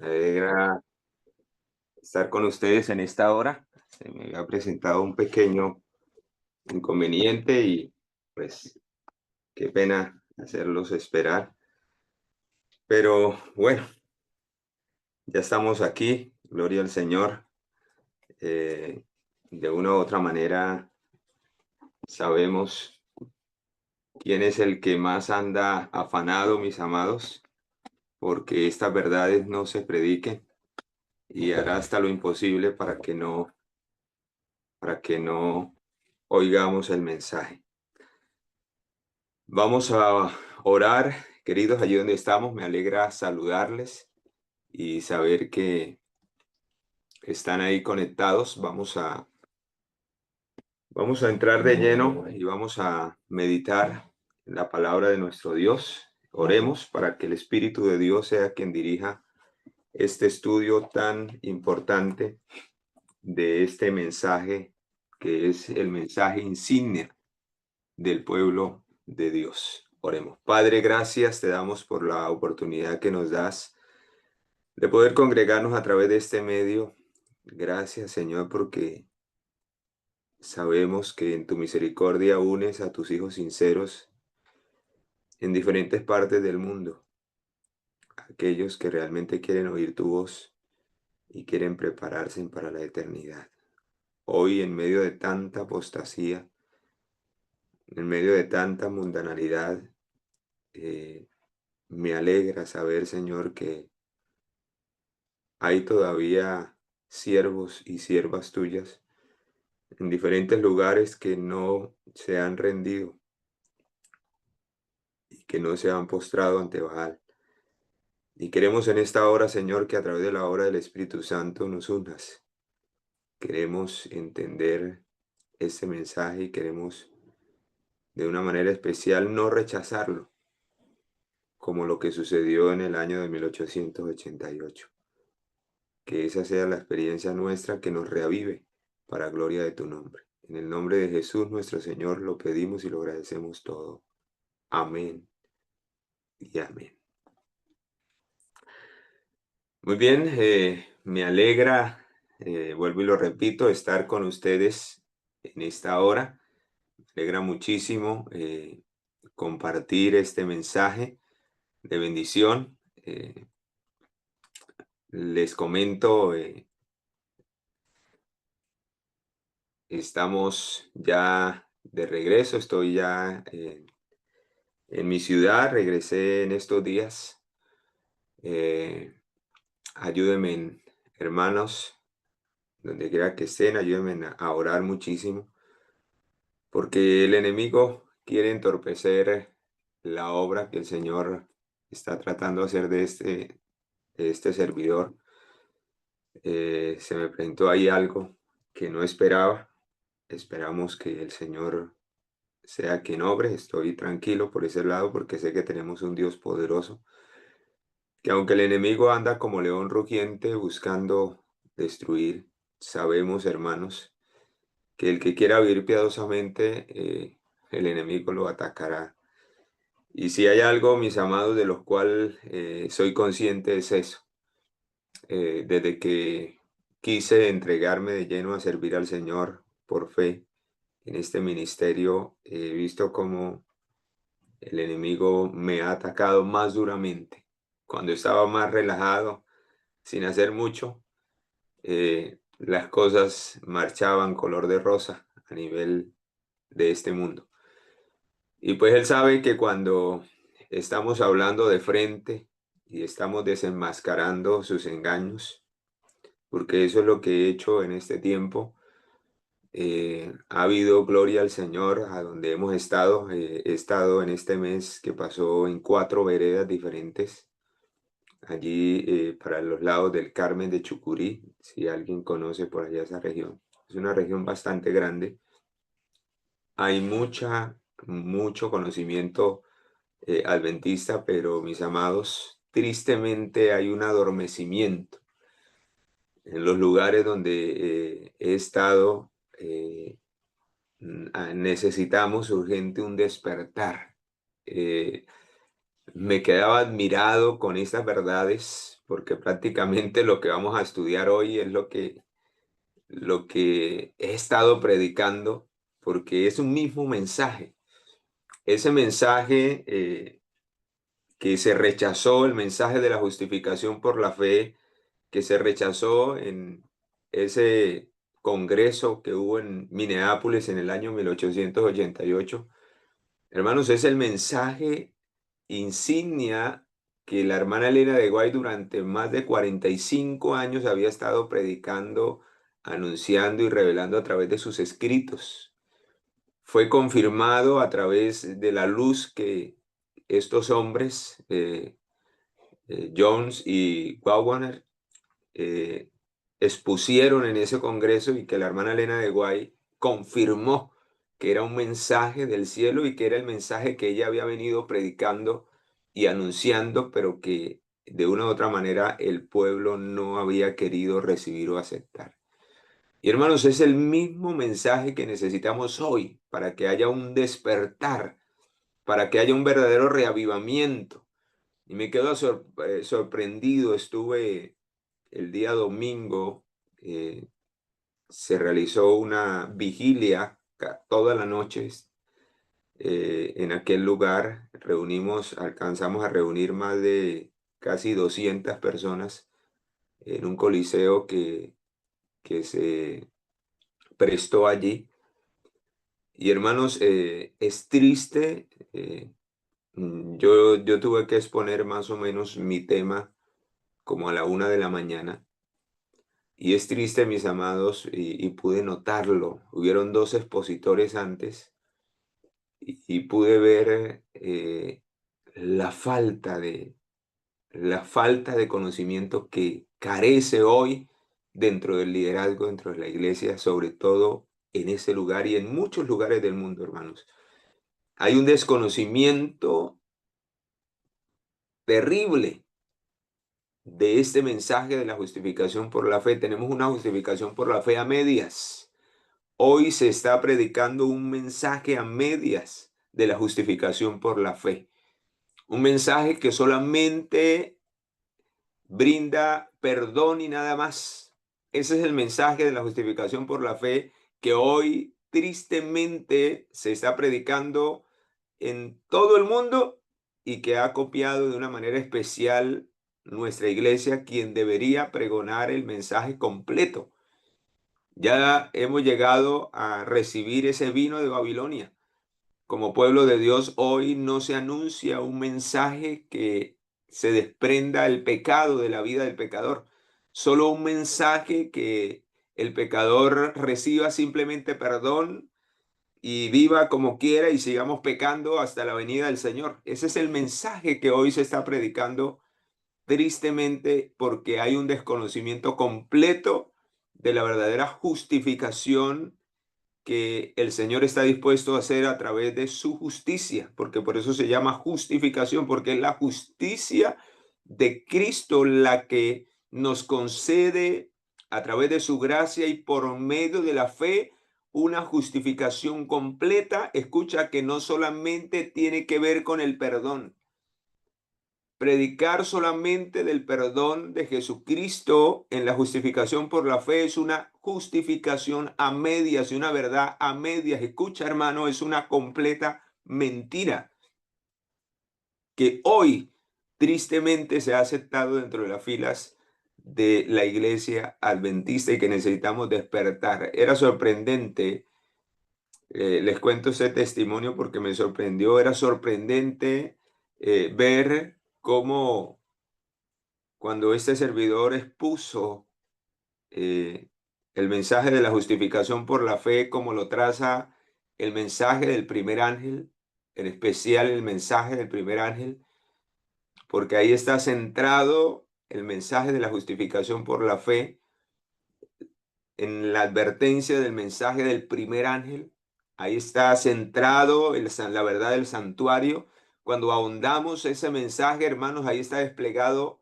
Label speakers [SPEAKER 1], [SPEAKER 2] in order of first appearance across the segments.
[SPEAKER 1] Me alegra estar con ustedes en esta hora. Se me había presentado un pequeño inconveniente y pues qué pena hacerlos esperar. Pero bueno, ya estamos aquí, gloria al Señor. Eh, de una u otra manera sabemos quién es el que más anda afanado, mis amados, porque estas verdades no se prediquen y hará hasta lo imposible para que no oigamos el mensaje. Vamos a orar, queridos, allí donde estamos. Me alegra saludarles y saber que están ahí conectados. Vamos a entrar de lleno y vamos a meditar en la palabra de nuestro Dios. Oremos para que el Espíritu de Dios sea quien dirija este estudio tan importante de este mensaje, que es el mensaje insignia del pueblo de Dios. Oremos. Padre, gracias te damos por la oportunidad que nos das de poder congregarnos a través de este medio. Gracias, Señor, porque sabemos que en tu misericordia unes a tus hijos sinceros en diferentes partes del mundo, aquellos que realmente quieren oír tu voz y quieren prepararse para la eternidad. Hoy, en medio de tanta apostasía, en medio de tanta mundanalidad, eh, me alegra saber, Señor, que hay todavía siervos y siervas tuyas en diferentes lugares que no se han rendido y que no se han postrado ante Baal. Y queremos en esta hora, Señor, que a través de la obra del Espíritu Santo nos unas. Queremos entender este mensaje y queremos de una manera especial no rechazarlo, como lo que sucedió en el año de 1888. Que esa sea la experiencia nuestra que nos reavive para gloria de tu nombre. En el nombre de Jesús nuestro Señor lo pedimos y lo agradecemos todo. Amén y amén. Muy bien, me alegra, vuelvo y lo repito, estar con ustedes en esta hora. Me alegra muchísimo compartir este mensaje de bendición. Les comento, estamos ya de regreso, estoy ya en mi ciudad, regresé en estos días. Eh, ayúdenme, hermanos, donde quiera que estén, ayúdenme a orar muchísimo, porque el enemigo quiere entorpecer la obra que el Señor está tratando de hacer de este servidor. Se me presentó ahí algo que no esperaba. Esperamos que el Señor sea quien obre. Estoy tranquilo por ese lado porque sé que tenemos un Dios poderoso, que aunque el enemigo anda como león rugiente buscando destruir, sabemos, hermanos, que el que quiera vivir piadosamente, el enemigo lo atacará. Y si hay algo, mis amados, de los cuales soy consciente es eso. Desde que quise entregarme de lleno a servir al Señor por fe en este ministerio, he visto cómo el enemigo me ha atacado más duramente. Cuando estaba más relajado, sin hacer mucho, las cosas marchaban color de rosa a nivel de este mundo. Y pues él sabe que cuando estamos hablando de frente y estamos desenmascarando sus engaños, porque eso es lo que he hecho en este tiempo, ha habido gloria al Señor a donde hemos estado. He estado en este mes que pasó en 4 veredas diferentes, allí para los lados del Carmen de Chucurí, si alguien conoce por allá esa región. Es una región bastante grande. Hay mucho conocimiento adventista, pero mis amados, tristemente hay un adormecimiento en los lugares donde he estado. Necesitamos urgente un despertar. Me quedaba admirado con estas verdades porque prácticamente lo que vamos a estudiar hoy es lo que he estado predicando, porque es un mismo mensaje. Ese mensaje que se rechazó, el mensaje de la justificación por la fe, que se rechazó en ese congreso que hubo en Minneapolis en el año 1888. Hermanos, es el mensaje insignia que la hermana Elena de White durante más de 45 años había estado predicando, anunciando y revelando a través de sus escritos. Fue confirmado a través de la luz que estos hombres, Jones y Waggoner, eh, expusieron en ese congreso, y que la hermana Elena de White confirmó que era un mensaje del cielo y que era el mensaje que ella había venido predicando y anunciando, pero que de una u otra manera el pueblo no había querido recibir o aceptar. Y hermanos, es el mismo mensaje que necesitamos hoy para que haya un despertar, para que haya un verdadero reavivamiento. Y me quedo sorprendido. Estuve el día domingo, eh, se realizó una vigilia toda la noche en aquel lugar. Alcanzamos a reunir más de casi 200 personas en un coliseo que se prestó allí. Y hermanos, es triste. Yo tuve que exponer más o menos mi tema como a la 1 de la mañana. Y es triste, mis amados, y pude notarlo. Hubieron dos expositores antes y pude ver la falta de conocimiento que carece hoy dentro del liderazgo, dentro de la iglesia, sobre todo en ese lugar y en muchos lugares del mundo, hermanos. Hay un desconocimiento terrible de este mensaje de la justificación por la fe. Tenemos una justificación por la fe a medias. Hoy se está predicando un mensaje a medias de la justificación por la fe. Un mensaje que solamente brinda perdón y nada más. Ese es el mensaje de la justificación por la fe que hoy tristemente se está predicando en todo el mundo y que ha copiado de una manera especial nuestra iglesia, quien debería pregonar el mensaje completo. Ya hemos llegado a recibir ese vino de Babilonia. Como pueblo de Dios, hoy no se anuncia un mensaje que se desprenda el pecado de la vida del pecador. Solo un mensaje que el pecador reciba simplemente perdón y viva como quiera y sigamos pecando hasta la venida del Señor. Ese es el mensaje que hoy se está predicando, tristemente, porque hay un desconocimiento completo de la verdadera justificación que el Señor está dispuesto a hacer a través de su justicia, porque por eso se llama justificación, porque es la justicia de Cristo la que nos concede a través de su gracia y por medio de la fe una justificación completa. Escucha, que no solamente tiene que ver con el perdón. Predicar solamente del perdón de Jesucristo en la justificación por la fe es una justificación a medias y una verdad a medias. Escucha, hermano, es una completa mentira que hoy tristemente se ha aceptado dentro de las filas de la iglesia adventista y que necesitamos despertar. Era sorprendente, les cuento ese testimonio porque me sorprendió. Era sorprendente ver cómo, cuando este servidor expuso eh, el mensaje de la justificación por la fe, como lo traza el mensaje del primer ángel, en especial el mensaje del primer ángel, porque ahí está centrado el mensaje de la justificación por la fe en la advertencia del mensaje del primer ángel. Ahí está centrado la verdad del santuario. Cuando ahondamos ese mensaje, hermanos, ahí está desplegado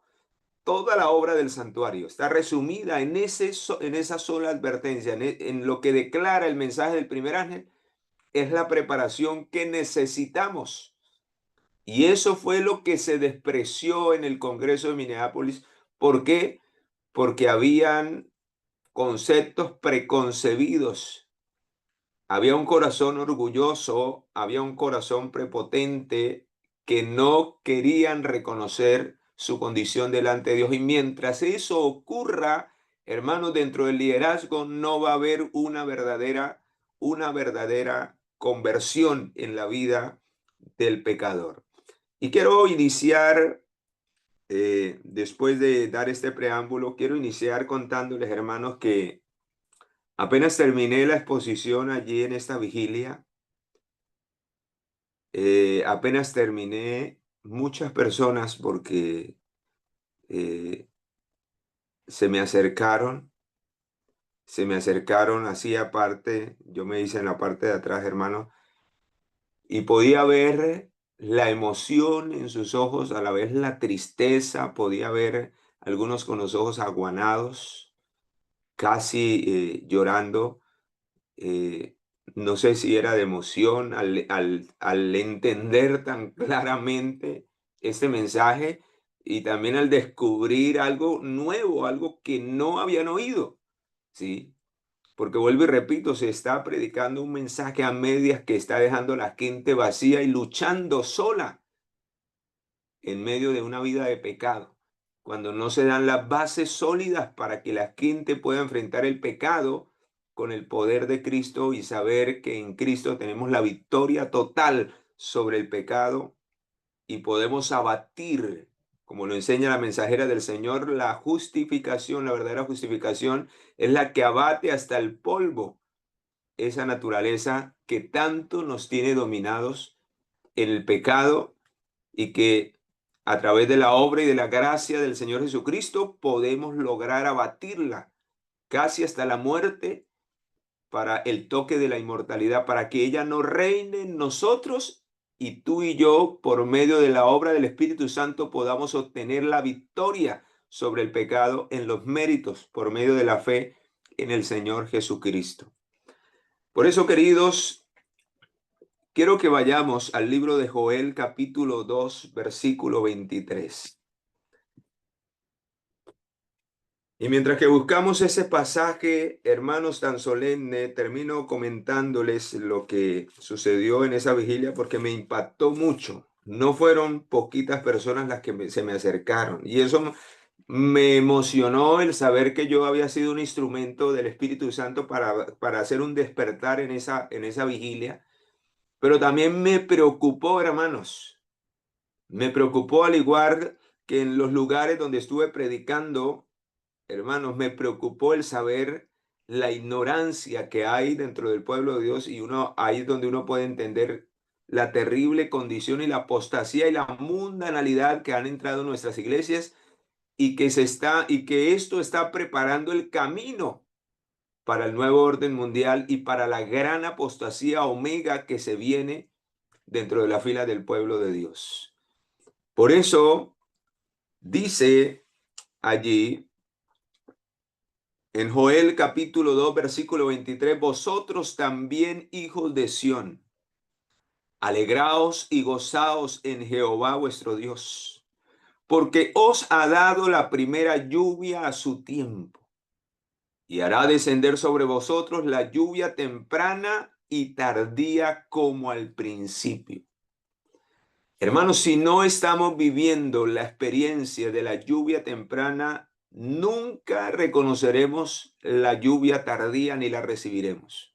[SPEAKER 1] toda la obra del santuario. Está resumida en esa sola advertencia, en lo que declara el mensaje del primer ángel. Es la preparación que necesitamos. Y eso fue lo que se despreció en el Congreso de Minneapolis, ¿Por qué? Porque habían conceptos preconcebidos. Había un corazón orgulloso, había un corazón prepotente que no querían reconocer su condición delante de Dios. Y mientras eso ocurra, hermanos, dentro del liderazgo no va a haber una verdadera conversión en la vida del pecador. Y quiero iniciar, después de dar este preámbulo, quiero iniciar contándoles, hermanos, que apenas terminé la exposición allí en esta vigilia, apenas terminé, muchas personas, porque eh, se me acercaron, así aparte, yo me hice en la parte de atrás, hermano, y podía ver la emoción en sus ojos, a la vez la tristeza, podía ver algunos con los ojos aguanados, casi llorando. eh, no sé si era de emoción al entender tan claramente este mensaje y también al descubrir algo nuevo, algo que no habían oído, ¿sí? Porque vuelvo y repito, se está predicando un mensaje a medias que está dejando a la gente vacía y luchando sola en medio de una vida de pecado, cuando no se dan las bases sólidas para que la gente pueda enfrentar el pecado con el poder de Cristo y saber que en Cristo tenemos la victoria total sobre el pecado y podemos abatir, como lo enseña la mensajera del Señor, la justificación, la verdadera justificación es la que abate hasta el polvo esa naturaleza que tanto nos tiene dominados en el pecado y que a través de la obra y de la gracia del Señor Jesucristo podemos lograr abatirla casi hasta la muerte para el toque de la inmortalidad, para que ella no reine en nosotros y tú y yo, por medio de la obra del Espíritu Santo, podamos obtener la victoria sobre el pecado en los méritos por medio de la fe en el Señor Jesucristo. Por eso, queridos, quiero que vayamos al libro de Joel, capítulo 2, versículo 23. Y mientras que buscamos ese pasaje, hermanos, tan solemne, termino comentándoles lo que sucedió en esa vigilia porque me impactó mucho. No fueron poquitas personas las que se me acercaron. Y eso me emocionó el saber que yo había sido un instrumento del Espíritu Santo para hacer un despertar en esa vigilia. Pero también me preocupó, hermanos. Me preocupó al igual que en los lugares donde estuve predicando. Hermanos, me preocupó el saber la ignorancia que hay dentro del pueblo de Dios y ahí es donde uno puede entender la terrible condición y la apostasía y la mundanalidad que han entrado en nuestras iglesias y que esto está preparando el camino para el nuevo orden mundial y para la gran apostasía omega que se viene dentro de la fila del pueblo de Dios. Por eso dice allí en Joel capítulo 2, versículo 23, vosotros también, hijos de Sión, alegraos y gozaos en Jehová vuestro Dios, porque os ha dado la primera lluvia a su tiempo, y hará descender sobre vosotros la lluvia temprana y tardía como al principio. Hermanos, si no estamos viviendo la experiencia de la lluvia temprana, nunca reconoceremos la lluvia tardía ni la recibiremos.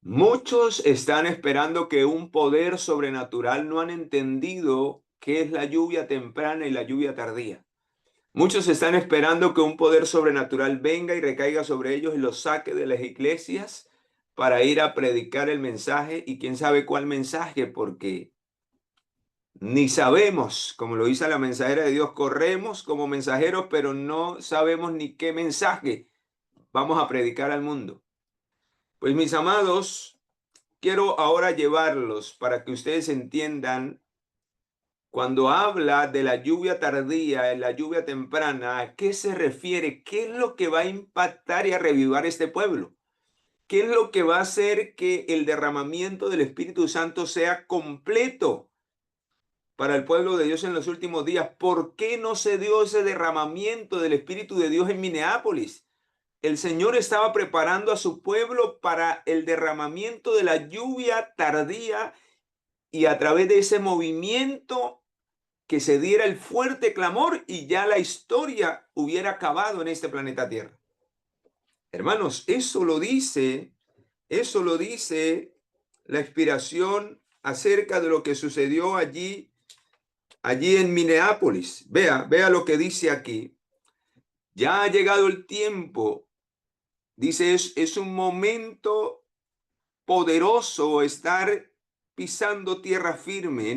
[SPEAKER 1] Muchos están esperando que un poder sobrenatural, no han entendido qué es la lluvia temprana y la lluvia tardía. Muchos están esperando que un poder sobrenatural venga y recaiga sobre ellos y los saque de las iglesias para ir a predicar el mensaje y quién sabe cuál mensaje, porque ni sabemos, como lo dice la mensajera de Dios, corremos como mensajeros, pero no sabemos ni qué mensaje vamos a predicar al mundo. Pues mis amados, quiero ahora llevarlos para que ustedes entiendan cuando habla de la lluvia tardía, la lluvia temprana, ¿a qué se refiere? ¿Qué es lo que va a impactar y a revivar este pueblo? ¿Qué es lo que va a hacer que el derramamiento del Espíritu Santo sea completo para el pueblo de Dios en los últimos días. ¿Por qué no se dio ese derramamiento del Espíritu de Dios en Minneapolis? El Señor estaba preparando a su pueblo para el derramamiento de la lluvia tardía y a través de ese movimiento que se diera el fuerte clamor y ya la historia hubiera acabado en este planeta Tierra. Hermanos, eso lo dice la inspiración acerca de lo que sucedió allí en Minneapolis. Vea lo que dice aquí. Ya ha llegado el tiempo. Dice, es un momento poderoso estar pisando tierra firme.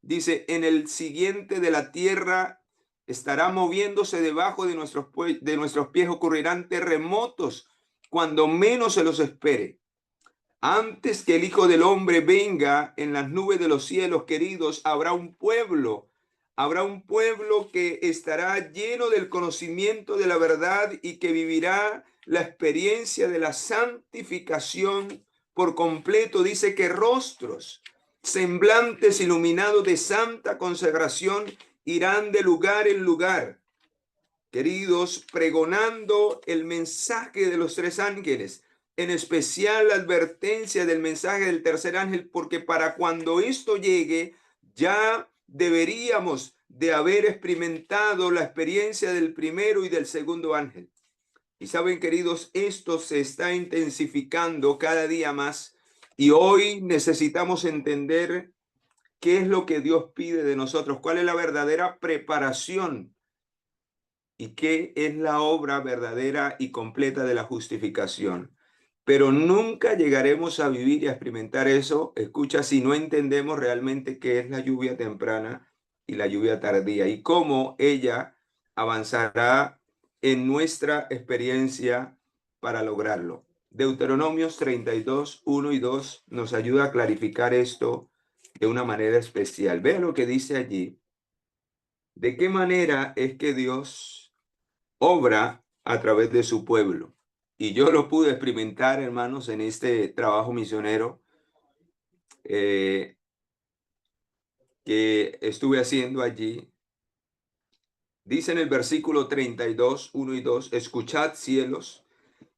[SPEAKER 1] Dice, en el siguiente de la tierra estará moviéndose debajo de nuestros pies, ocurrirán terremotos cuando menos se los espere. Antes que el Hijo del Hombre venga en las nubes de los cielos, queridos, habrá un pueblo que estará lleno del conocimiento de la verdad y que vivirá la experiencia de la santificación por completo. Dice que rostros, semblantes iluminados de santa consagración irán de lugar en lugar, queridos, pregonando el mensaje de los tres ángeles, en especial la advertencia del mensaje del tercer ángel, porque para cuando esto llegue, ya deberíamos de haber experimentado la experiencia del primero y del segundo ángel. Y saben, queridos, esto se está intensificando cada día más y hoy necesitamos entender qué es lo que Dios pide de nosotros, cuál es la verdadera preparación y qué es la obra verdadera y completa de la justificación. Pero nunca llegaremos a vivir y a experimentar eso, escucha, si no entendemos realmente qué es la lluvia temprana y la lluvia tardía y cómo ella avanzará en nuestra experiencia para lograrlo. Deuteronomios 32, 1 y 2 nos ayuda a clarificar esto de una manera especial. Vean lo que dice allí. ¿De qué manera es que Dios obra a través de su pueblo? Y yo lo pude experimentar, hermanos, en este trabajo misionero eh, que estuve haciendo allí. Dice en el versículo 32, 1 y 2, escuchad cielos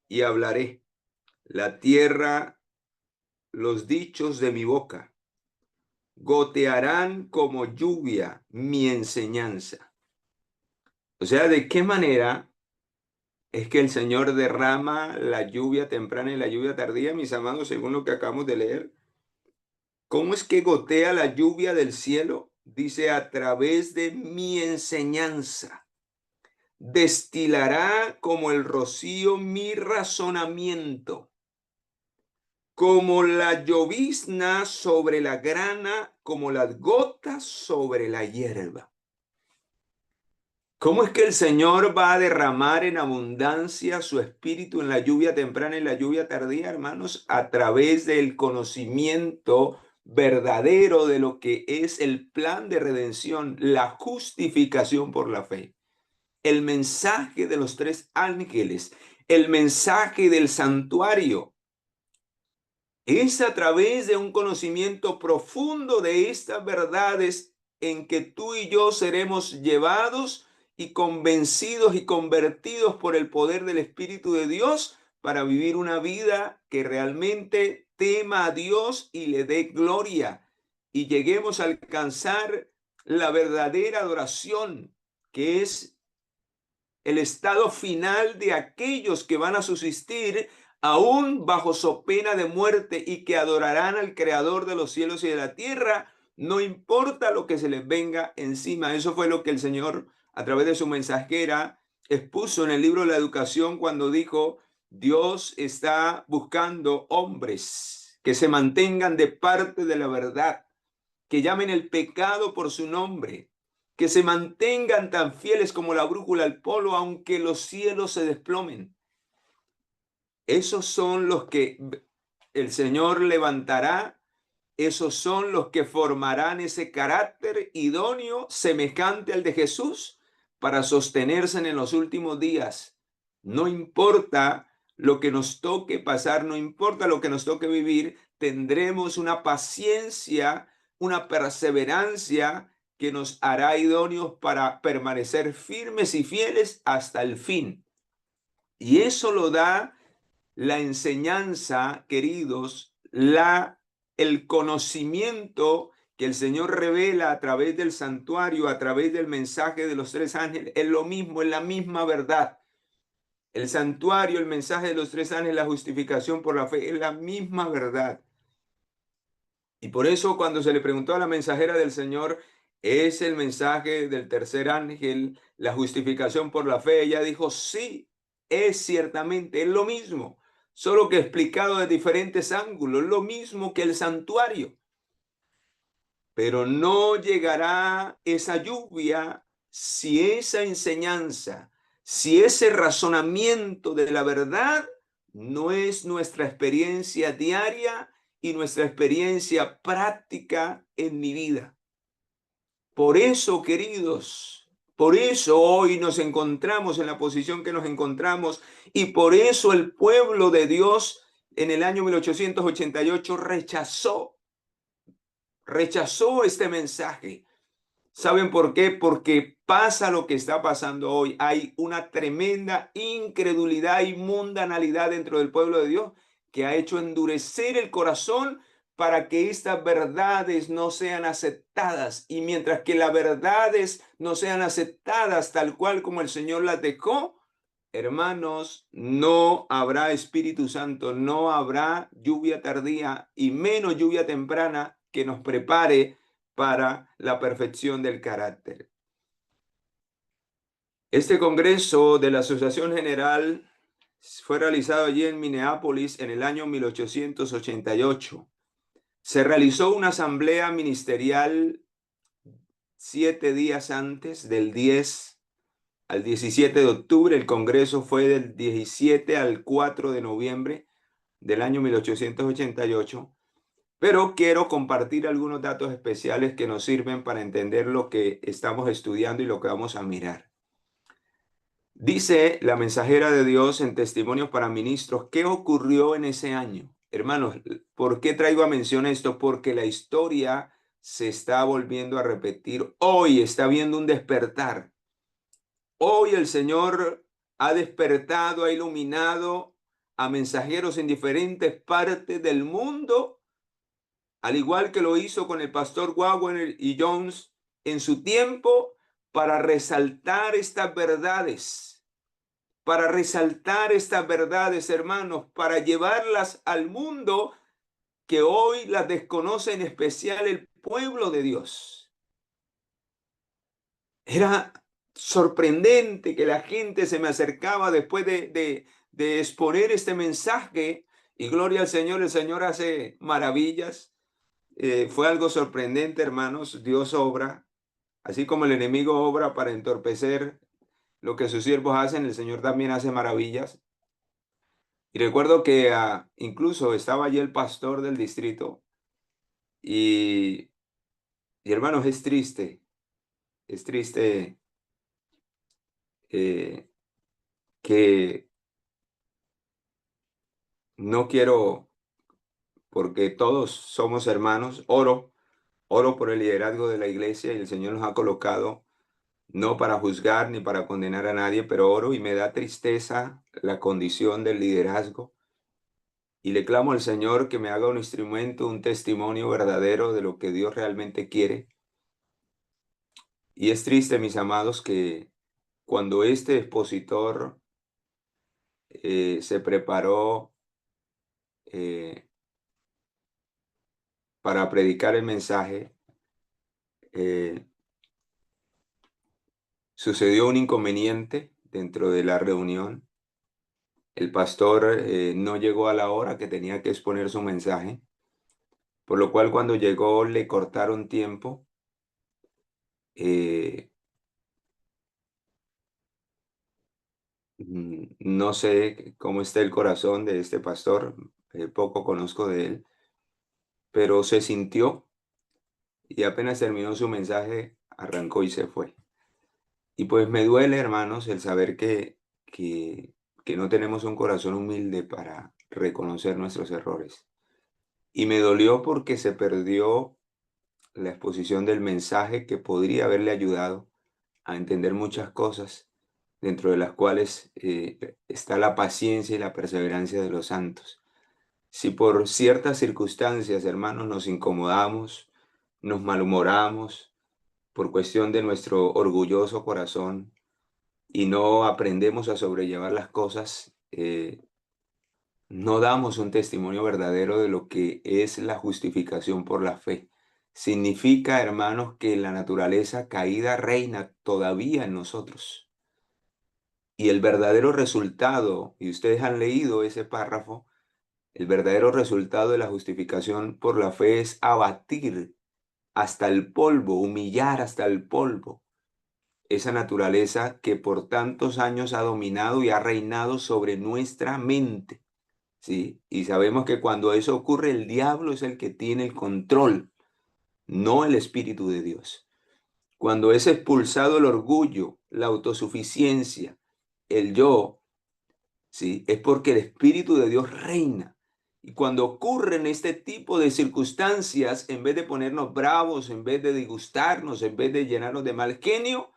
[SPEAKER 1] y hablaré, la tierra, los dichos de mi boca, gotearán como lluvia mi enseñanza. O sea, ¿de qué manera es que el Señor derrama la lluvia temprana y la lluvia tardía, mis amados, según lo que acabamos de leer? ¿Cómo es que gotea la lluvia del cielo? Dice, a través de mi enseñanza. Destilará como el rocío mi razonamiento, como la llovizna sobre la grana, como las gotas sobre la hierba. ¿Cómo es que el Señor va a derramar en abundancia su espíritu en la lluvia temprana y la lluvia tardía, hermanos? A través del conocimiento verdadero de lo que es el plan de redención, la justificación por la fe, el mensaje de los tres ángeles, el mensaje del santuario. Es a través de un conocimiento profundo de estas verdades en que tú y yo seremos llevados y convencidos y convertidos por el poder del Espíritu de Dios para vivir una vida que realmente tema a Dios y le dé gloria y lleguemos a alcanzar la verdadera adoración, que es el estado final de aquellos que van a subsistir aún bajo so pena de muerte y que adorarán al Creador de los cielos y de la tierra, no importa lo que se les venga encima. Eso fue lo que el Señor, a través de su mensajera, expuso en el libro de la educación cuando dijo, Dios está buscando hombres que se mantengan de parte de la verdad, que llamen el pecado por su nombre, que se mantengan tan fieles como la brújula al polo, aunque los cielos se desplomen. Esos son los que el Señor levantará, esos son los que formarán ese carácter idóneo, semejante al de Jesús, para sostenerse en los últimos días. No importa lo que nos toque pasar, no importa lo que nos toque vivir, tendremos una paciencia una perseverancia que nos hará idóneos para permanecer firmes y fieles hasta el fin. Y eso lo da la enseñanza, queridos, el conocimiento que el Señor revela a través del santuario, a través del mensaje de los tres ángeles, es lo mismo, es la misma verdad. El santuario, el mensaje de los tres ángeles, la justificación por la fe, es la misma verdad. Y por eso cuando se le preguntó a la mensajera del Señor, ¿es el mensaje del tercer ángel la justificación por la fe? Ella dijo, sí, es ciertamente, es lo mismo, solo que explicado de diferentes ángulos, lo mismo que el santuario. Pero no llegará esa lluvia si esa enseñanza, si ese razonamiento de la verdad no es nuestra experiencia diaria y nuestra experiencia práctica en mi vida. Por eso, queridos, por eso hoy nos encontramos en la posición que nos encontramos y por eso el pueblo de Dios en el año 1888 rechazó este mensaje. ¿Saben por qué? Porque pasa lo que está pasando hoy. Hay una tremenda incredulidad y mundanalidad dentro del pueblo de Dios que ha hecho endurecer el corazón para que estas verdades no sean aceptadas. Y mientras que las verdades no sean aceptadas tal cual como el Señor las dejó, hermanos, no habrá Espíritu Santo, no habrá lluvia tardía y menos lluvia temprana que nos prepare para la perfección del carácter. Este congreso de la Asociación General fue realizado allí en Minneapolis en el año 1888. Se realizó una asamblea ministerial 7 días antes, del 10 al 17 de octubre. El congreso fue del 17 al 4 de noviembre del año 1888. Pero quiero compartir algunos datos especiales que nos sirven para entender lo que estamos estudiando y lo que vamos a mirar. Dice la mensajera de Dios en Testimonios para Ministros, ¿qué ocurrió en ese año? Hermanos, ¿por qué traigo a mención esto? Porque la historia se está volviendo a repetir. Hoy está habiendo un despertar. Hoy el Señor ha despertado, ha iluminado a mensajeros en diferentes partes del mundo, al igual que lo hizo con el pastor Wagner y Jones en su tiempo, para resaltar estas verdades, hermanos, para llevarlas al mundo que hoy las desconoce, en especial el pueblo de Dios. Era sorprendente que la gente se me acercaba después de exponer este mensaje, y gloria al Señor, el Señor hace maravillas. Fue algo sorprendente, hermanos. Dios obra, así como el enemigo obra para entorpecer lo que sus siervos hacen, el Señor también hace maravillas. Y recuerdo que incluso estaba allí el pastor del distrito y, hermanos, es triste eh, que no quiero, porque todos somos hermanos, oro por el liderazgo de la iglesia y el Señor nos ha colocado no para juzgar ni para condenar a nadie, pero oro y me da tristeza la condición del liderazgo. Y le clamo al Señor que me haga un instrumento, un testimonio verdadero de lo que Dios realmente quiere. Y es triste, mis amados, que cuando este expositor se preparó eh, para predicar el mensaje, eh, sucedió un inconveniente dentro de la reunión. El pastor no llegó a la hora que tenía que exponer su mensaje, por lo cual cuando llegó le cortaron tiempo. Eh, no sé cómo está el corazón de este pastor, poco conozco de él, pero se sintió y apenas terminó su mensaje, arrancó y se fue. Y pues me duele, hermanos, el saber que no tenemos un corazón humilde para reconocer nuestros errores. Y me dolió porque se perdió la exposición del mensaje que podría haberle ayudado a entender muchas cosas, dentro de las cuales está la paciencia y la perseverancia de los santos. Si por ciertas circunstancias, hermanos, nos incomodamos, nos malhumoramos por cuestión de nuestro orgulloso corazón y no aprendemos a sobrellevar las cosas, no damos un testimonio verdadero de lo que es la justificación por la fe. Significa, hermanos, que la naturaleza caída reina todavía en nosotros. Y el verdadero resultado, y ustedes han leído ese párrafo, el verdadero resultado de la justificación por la fe es abatir hasta el polvo, humillar hasta el polvo esa naturaleza que por tantos años ha dominado y ha reinado sobre nuestra mente. ¿Sí? Y sabemos que cuando eso ocurre, el diablo es el que tiene el control, no el Espíritu de Dios. Cuando es expulsado el orgullo, la autosuficiencia, el yo, ¿sí? Es porque el Espíritu de Dios reina. Y cuando ocurren este tipo de circunstancias, en vez de ponernos bravos, en vez de disgustarnos, en vez de llenarnos de mal genio,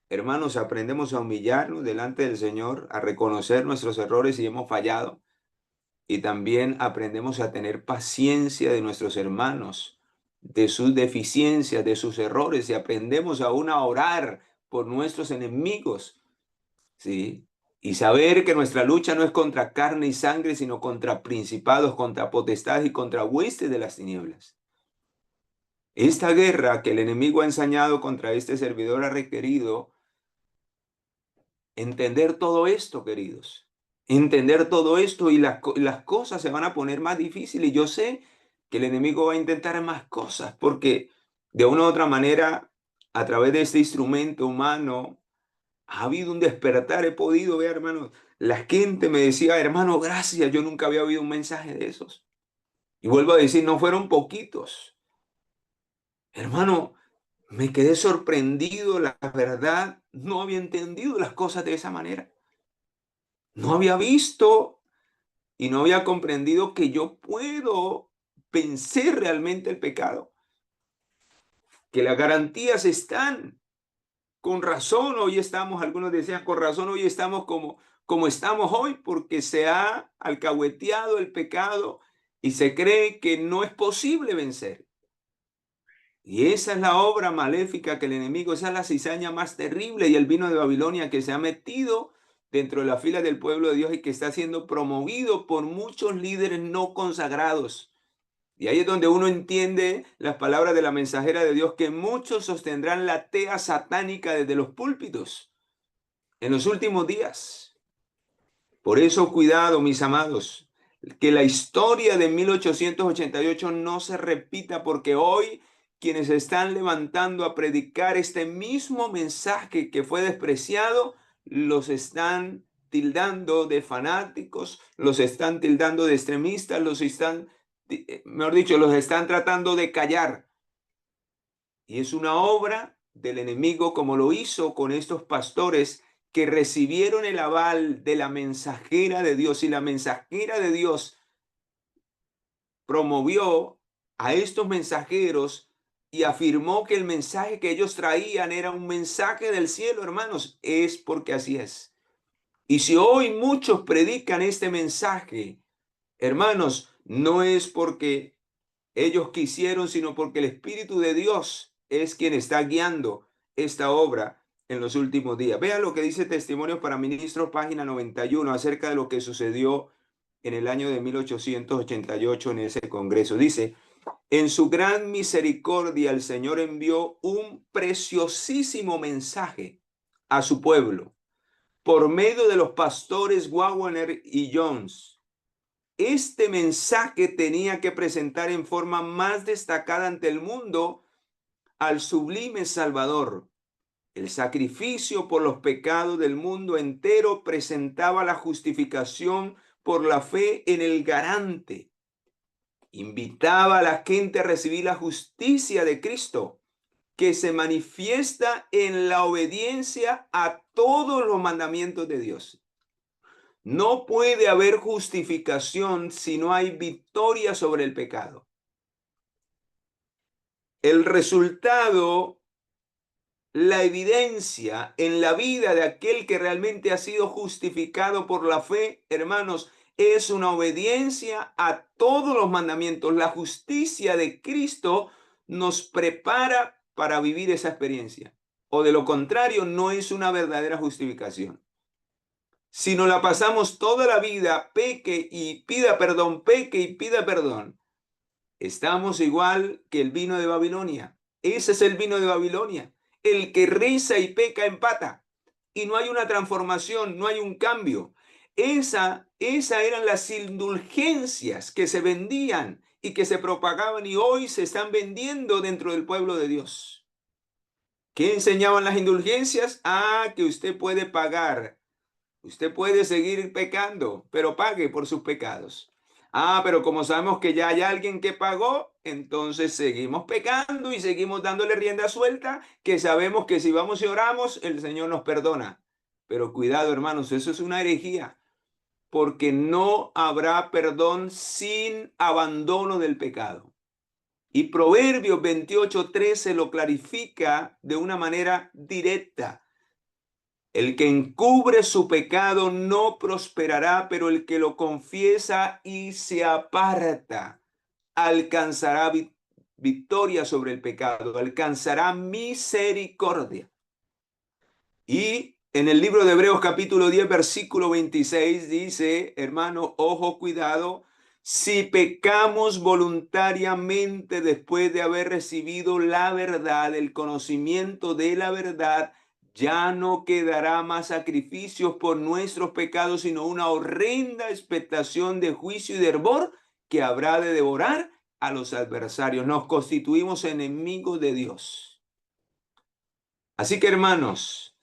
[SPEAKER 1] hermanos, aprendemos a humillarnos delante del Señor, a reconocer nuestros errores si hemos fallado. Y también aprendemos a tener paciencia de nuestros hermanos, de sus deficiencias, de sus errores, y aprendemos aún a orar por nuestros enemigos, ¿sí? Y saber que nuestra lucha no es contra carne y sangre, sino contra principados, contra potestades y contra huestes de las tinieblas. Esta guerra que el enemigo ha ensañado contra este servidor ha requerido entender todo esto, queridos. Entender todo esto y las cosas se van a poner más difíciles. Y yo sé que el enemigo va a intentar más cosas porque de una u otra manera, a través de este instrumento humano, ha habido un despertar. He podido ver, hermanos, la gente me decía, hermano, gracias, yo nunca había oído un mensaje de esos. Y vuelvo a decir, no fueron poquitos. Hermano, me quedé sorprendido, la verdad, no había entendido las cosas de esa manera. No había visto y no había comprendido que yo puedo vencer realmente el pecado, que las garantías están. Con razón hoy estamos, algunos decían, con razón hoy estamos como estamos hoy, porque se ha alcahueteado el pecado y se cree que no es posible vencer. Y esa es la obra maléfica que el enemigo, esa es la cizaña más terrible y el vino de Babilonia que se ha metido dentro de la fila del pueblo de Dios y que está siendo promovido por muchos líderes no consagrados. Y ahí es donde uno entiende las palabras de la mensajera de Dios, que muchos sostendrán la tea satánica desde los púlpitos en los últimos días. Por eso, cuidado, mis amados, que la historia de 1888 no se repita, porque hoy quienes están levantando a predicar este mismo mensaje que fue despreciado, los están tildando de fanáticos, los están tildando de extremistas, los están, mejor dicho, los están tratando de callar. Y es una obra del enemigo, como lo hizo con estos pastores que recibieron el aval de la mensajera de Dios, y la mensajera de Dios promovió a estos mensajeros y afirmó que el mensaje que ellos traían era un mensaje del cielo, hermanos. Es porque así es. Y si hoy muchos predican este mensaje, hermanos, no es porque ellos quisieron, sino porque el Espíritu de Dios es quien está guiando esta obra en los últimos días. Vean lo que dice Testimonios para Ministros, página 91, acerca de lo que sucedió en el año de 1888 en ese congreso. Dice, en su gran misericordia el Señor envió un preciosísimo mensaje a su pueblo por medio de los pastores Waggoner y Jones. Este mensaje tenía que presentar en forma más destacada ante el mundo al sublime Salvador. El sacrificio por los pecados del mundo entero presentaba la justificación por la fe en el garante. Invitaba a la gente a recibir la justicia de Cristo, que se manifiesta en la obediencia a todos los mandamientos de Dios. No puede haber justificación si no hay victoria sobre el pecado. El resultado, la evidencia en la vida de aquel que realmente ha sido justificado por la fe, hermanos, es una obediencia a todos los mandamientos. La justicia de Cristo nos prepara para vivir esa experiencia. O de lo contrario, no es una verdadera justificación. Si nos la pasamos toda la vida, peque y pida perdón, peque y pida perdón, estamos igual que el vino de Babilonia. Ese es el vino de Babilonia. El que reza y peca empata. Y no hay una transformación, no hay un cambio. Esa eran las indulgencias que se vendían y que se propagaban y hoy se están vendiendo dentro del pueblo de Dios. ¿Qué enseñaban las indulgencias? Ah, que usted puede pagar. Usted puede seguir pecando, pero pague por sus pecados. Ah, pero como sabemos que ya hay alguien que pagó, entonces seguimos pecando y seguimos dándole rienda suelta, que sabemos que si vamos y oramos, el Señor nos perdona. Pero cuidado, hermanos, eso es una herejía, porque no habrá perdón sin abandono del pecado. Y Proverbios 28:13 lo clarifica de una manera directa. El que encubre su pecado no prosperará, pero el que lo confiesa y se aparta alcanzará victoria sobre el pecado, alcanzará misericordia. Y en el libro de Hebreos capítulo 10, versículo 26 dice, hermano, ojo, cuidado, si pecamos voluntariamente después de haber recibido la verdad, el conocimiento de la verdad, ya no quedará más sacrificios por nuestros pecados, sino una horrenda expectación de juicio y de hervor que habrá de devorar a los adversarios. Nos constituimos enemigos de Dios. Así que, hermanos,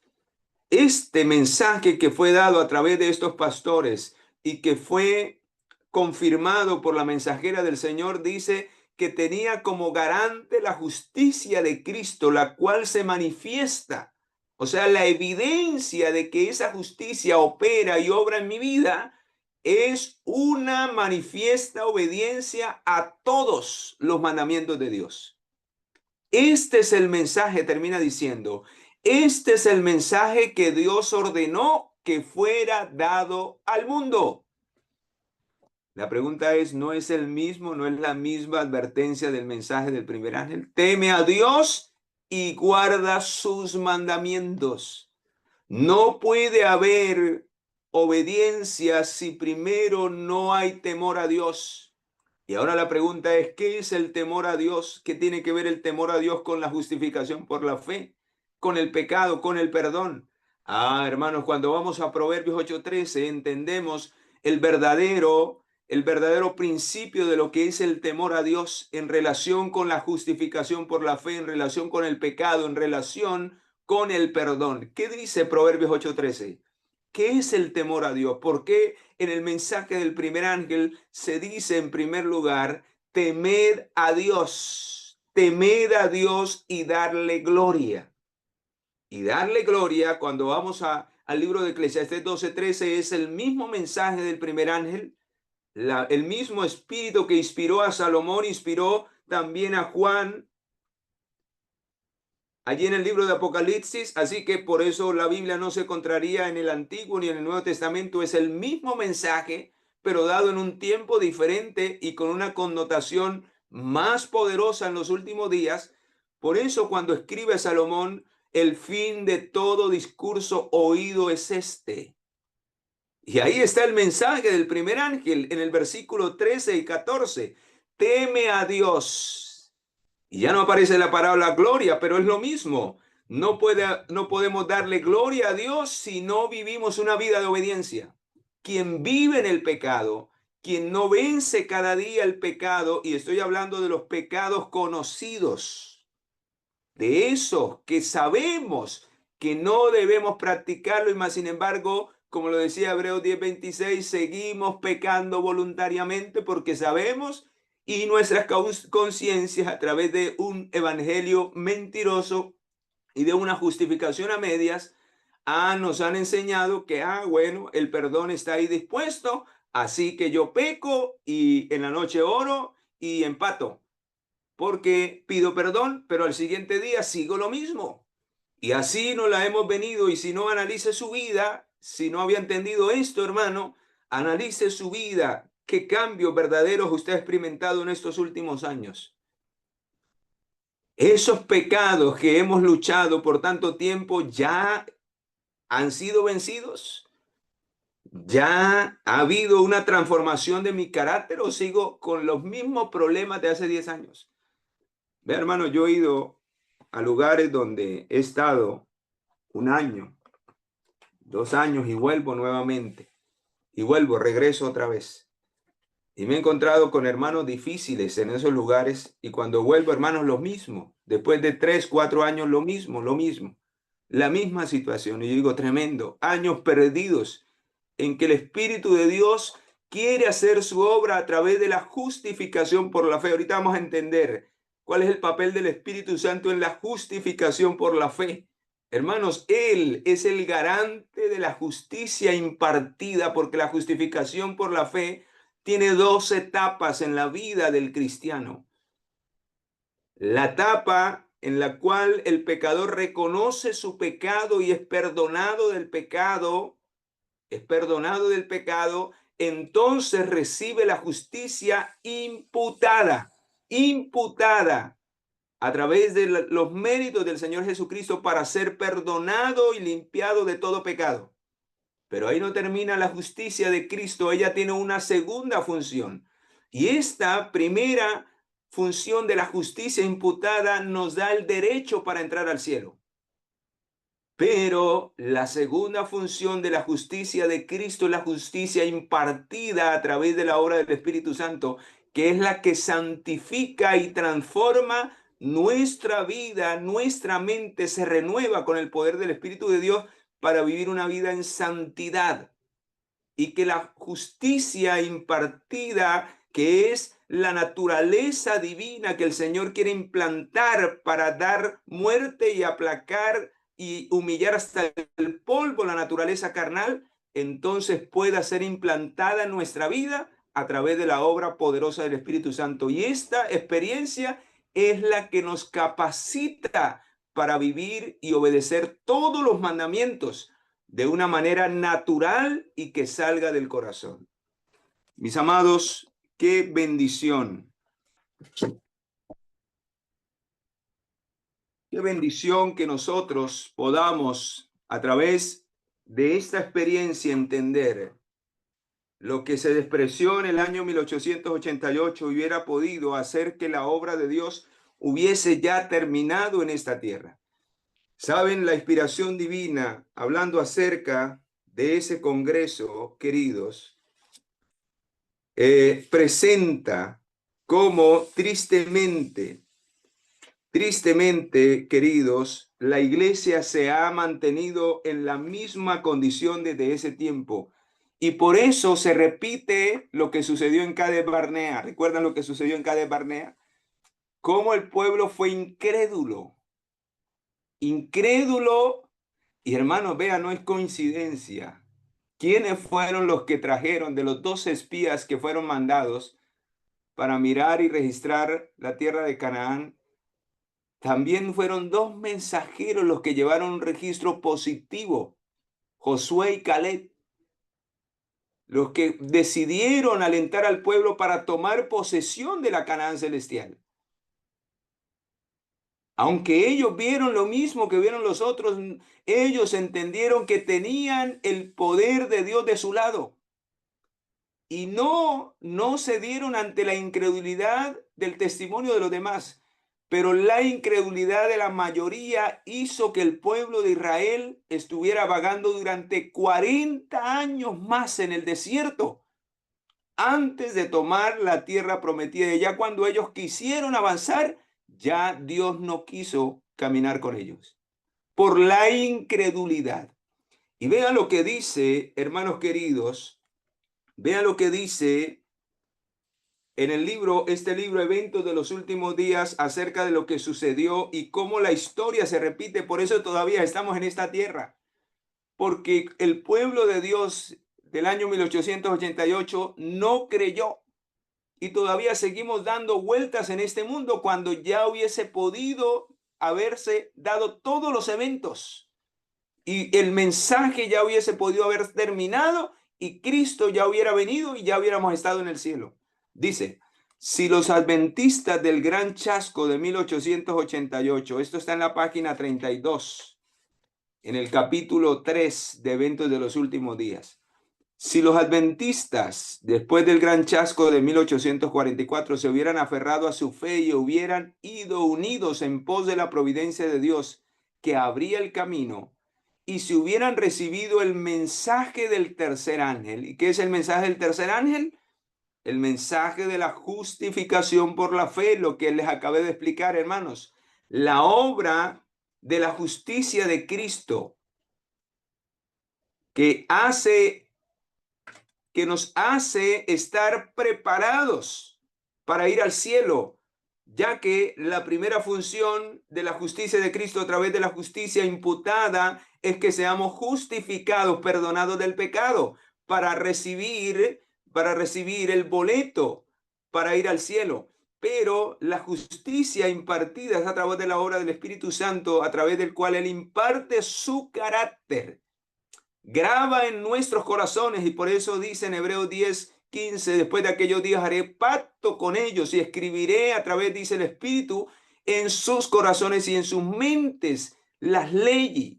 [SPEAKER 1] este mensaje que fue dado a través de estos pastores y que fue confirmado por la mensajera del Señor dice que tenía como garante la justicia de Cristo, la cual se manifiesta. O sea, la evidencia de que esa justicia opera y obra en mi vida es una manifiesta obediencia a todos los mandamientos de Dios. Este es el mensaje, termina diciendo, este es el mensaje que Dios ordenó que fuera dado al mundo. La pregunta es, ¿no es el mismo, no es la misma advertencia del mensaje del primer ángel? Teme a Dios y guarda sus mandamientos. No puede haber obediencia si primero no hay temor a Dios. Y ahora la pregunta es, ¿qué es el temor a Dios? ¿Qué tiene que ver el temor a Dios con la justificación por la fe, con el pecado, con el perdón? Ah, hermanos, cuando vamos a Proverbios 8:13 entendemos el verdadero principio de lo que es el temor a Dios en relación con la justificación por la fe, en relación con el pecado, en relación con el perdón. ¿Qué dice Proverbios 8:13? ¿Qué es el temor a Dios? ¿Por qué en el mensaje del primer ángel se dice en primer lugar, temed a Dios y darle gloria? Y darle gloria, cuando vamos al libro de Eclesiastés 12:13, es el mismo mensaje del primer ángel, el mismo espíritu que inspiró a Salomón, inspiró también a Juan allí en el libro de Apocalipsis, así que por eso la Biblia no se contraría en el Antiguo ni en el Nuevo Testamento, es el mismo mensaje, pero dado en un tiempo diferente y con una connotación más poderosa en los últimos días. Por eso cuando escribe Salomón, el fin de todo discurso oído es este. Y ahí está el mensaje del primer ángel en el versículo 13 y 14. Teme a Dios. Y ya no aparece la palabra gloria, pero es lo mismo. No podemos darle gloria a Dios si no vivimos una vida de obediencia. Quien vive en el pecado, quien no vence cada día el pecado, y estoy hablando de los pecados conocidos, de esos que sabemos que no debemos practicarlo, y más sin embargo, como lo decía Hebreos 10:26, seguimos pecando voluntariamente porque sabemos y nuestras conciencias a través de un evangelio mentiroso y de una justificación a medias, nos han enseñado que, bueno, el perdón está ahí dispuesto, así que yo peco y en la noche oro y empato. porque pido perdón, pero al siguiente día sigo lo mismo. Y así nos la hemos venido. Y si no, analice su vida. Si no había entendido esto, hermano, analice su vida. ¿Qué cambios verdaderos usted ha experimentado en estos últimos años? Esos pecados que hemos luchado por tanto tiempo ya han sido vencidos. ¿Ya ha habido una transformación de mi carácter o sigo con los mismos problemas de hace 10 años? Ve, hermano, yo he ido a lugares donde he estado un año, 2 años y vuelvo nuevamente. Y vuelvo, regreso otra vez. Y me he encontrado con hermanos difíciles en esos lugares y cuando vuelvo, hermanos, lo mismo. Después de 3, 4 años, lo mismo, lo mismo. La misma situación. Y yo digo, tremendo. Años perdidos en que el Espíritu de Dios quiere hacer su obra a través de la justificación por la fe. Ahorita vamos a entender cuál es el papel del Espíritu Santo en la justificación por la fe. Hermanos, Él es el garante de la justicia impartida, porque la justificación por la fe tiene 2 etapas en la vida del cristiano. La etapa en la cual el pecador reconoce su pecado y es perdonado del pecado, entonces recibe la justicia imputada a través de los méritos del Señor Jesucristo para ser perdonado y limpiado de todo pecado. Pero ahí no termina la justicia de Cristo, ella tiene una segunda función. Y esta primera función de la justicia imputada nos da el derecho para entrar al cielo. Pero la segunda función de la justicia de Cristo es la justicia impartida a través de la obra del Espíritu Santo, que es la que santifica y transforma nuestra vida, nuestra mente se renueva con el poder del Espíritu de Dios para vivir una vida en santidad. Y que la justicia impartida, que es la naturaleza divina que el Señor quiere implantar para dar muerte y aplacar y humillar hasta el polvo la naturaleza carnal, entonces pueda ser implantada en nuestra vida a través de la obra poderosa del Espíritu Santo. Y esta experiencia es la que nos capacita para vivir y obedecer todos los mandamientos de una manera natural y que salga del corazón. Mis amados, qué bendición. Qué bendición que nosotros podamos, a través de esta experiencia, entender lo que se despreció en el año 1888 hubiera podido hacer que la obra de Dios hubiese ya terminado en esta tierra. Saben, la inspiración divina, hablando acerca de ese congreso, queridos, presenta cómo tristemente, queridos, la iglesia se ha mantenido en la misma condición desde ese tiempo. Y por eso se repite lo que sucedió en Cades Barnea. ¿Recuerdan lo que sucedió en Cades Barnea? Cómo el pueblo fue incrédulo. Incrédulo. Y hermanos, vean, no es coincidencia. ¿Quiénes fueron los que trajeron de los 12 espías que fueron mandados para mirar y registrar la tierra de Canaán? También fueron 2 mensajeros los que llevaron un registro positivo, Josué y Caleb, los que decidieron alentar al pueblo para tomar posesión de la Canaán celestial. Aunque ellos vieron lo mismo que vieron los otros, ellos entendieron que tenían el poder de Dios de su lado. Y no se dieron ante la incredulidad del testimonio de los demás. Pero la incredulidad de la mayoría hizo que el pueblo de Israel estuviera vagando durante 40 años más en el desierto, antes de tomar la tierra prometida. Y ya cuando ellos quisieron avanzar, ya Dios no quiso caminar con ellos, por la incredulidad. Y vean lo que dice, hermanos queridos, vean lo que dice en el libro, Eventos de los Últimos Días, acerca de lo que sucedió y cómo la historia se repite. Por eso todavía estamos en esta tierra, porque el pueblo de Dios del año 1888 no creyó y todavía seguimos dando vueltas en este mundo cuando ya hubiese podido haberse dado todos los eventos y el mensaje ya hubiese podido haber terminado y Cristo ya hubiera venido y ya hubiéramos estado en el cielo. Dice, si los adventistas del gran chasco de 1888, esto está en la página 32, en el capítulo 3 de Eventos de los Últimos Días. Si los adventistas, después del gran chasco de 1844, se hubieran aferrado a su fe y hubieran ido unidos en pos de la providencia de Dios que abría el camino, y si hubieran recibido el mensaje del tercer ángel, ¿y qué es el mensaje del tercer ángel? El mensaje de la justificación por la fe, lo que les acabé de explicar, hermanos. La obra de la justicia de Cristo que nos hace estar preparados para ir al cielo, ya que la primera función de la justicia de Cristo a través de la justicia imputada es que seamos justificados, perdonados del pecado, para recibir el boleto para ir al cielo. Pero la justicia impartida es a través de la obra del Espíritu Santo, a través del cual Él imparte su carácter, graba en nuestros corazones, y por eso dice en Hebreos 10:15, después de aquellos días haré pacto con ellos y escribiré a través, dice el Espíritu, en sus corazones y en sus mentes las leyes,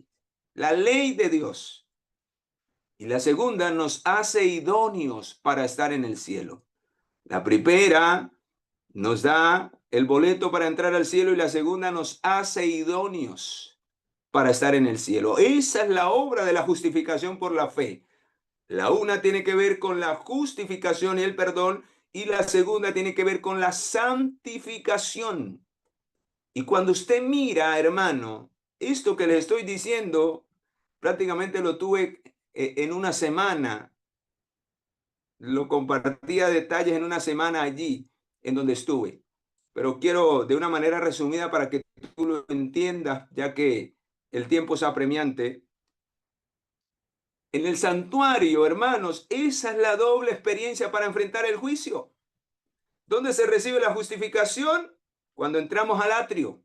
[SPEAKER 1] la ley de Dios. Y la segunda nos hace idóneos para estar en el cielo. La primera nos da el boleto para entrar al cielo y la segunda nos hace idóneos para estar en el cielo. Esa es la obra de la justificación por la fe. La una tiene que ver con la justificación y el perdón, y la segunda tiene que ver con la santificación. Y cuando usted mira, hermano, esto que les estoy diciendo, prácticamente lo tuve en una semana, lo compartía detalles en una semana allí, en donde estuve. Pero quiero de una manera resumida para que tú lo entiendas, ya que el tiempo es apremiante. En el santuario, hermanos, esa es la doble experiencia para enfrentar el juicio. ¿Dónde se recibe la justificación? Cuando entramos al atrio.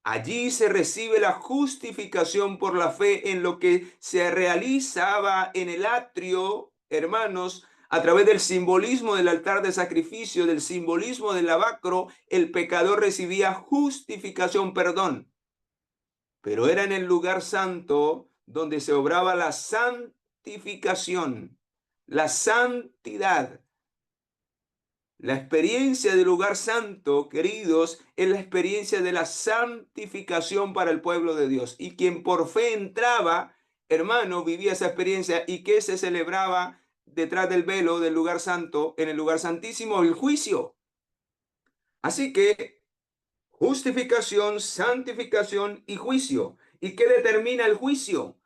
[SPEAKER 1] Allí se recibe la justificación por la fe en lo que se realizaba en el atrio, hermanos, a través del simbolismo del altar de sacrificio, del simbolismo del lavacro, el pecador recibía justificación, perdón. Pero era en el lugar santo donde se obraba la santificación, la santidad. La experiencia del lugar santo, queridos, es la experiencia de la santificación para el pueblo de Dios. Y quien por fe entraba, hermano, vivía esa experiencia. ¿Y qué se celebraba detrás del velo del lugar santo, en el lugar santísimo? El juicio. Así que justificación, santificación y juicio. ¿Y qué determina el juicio?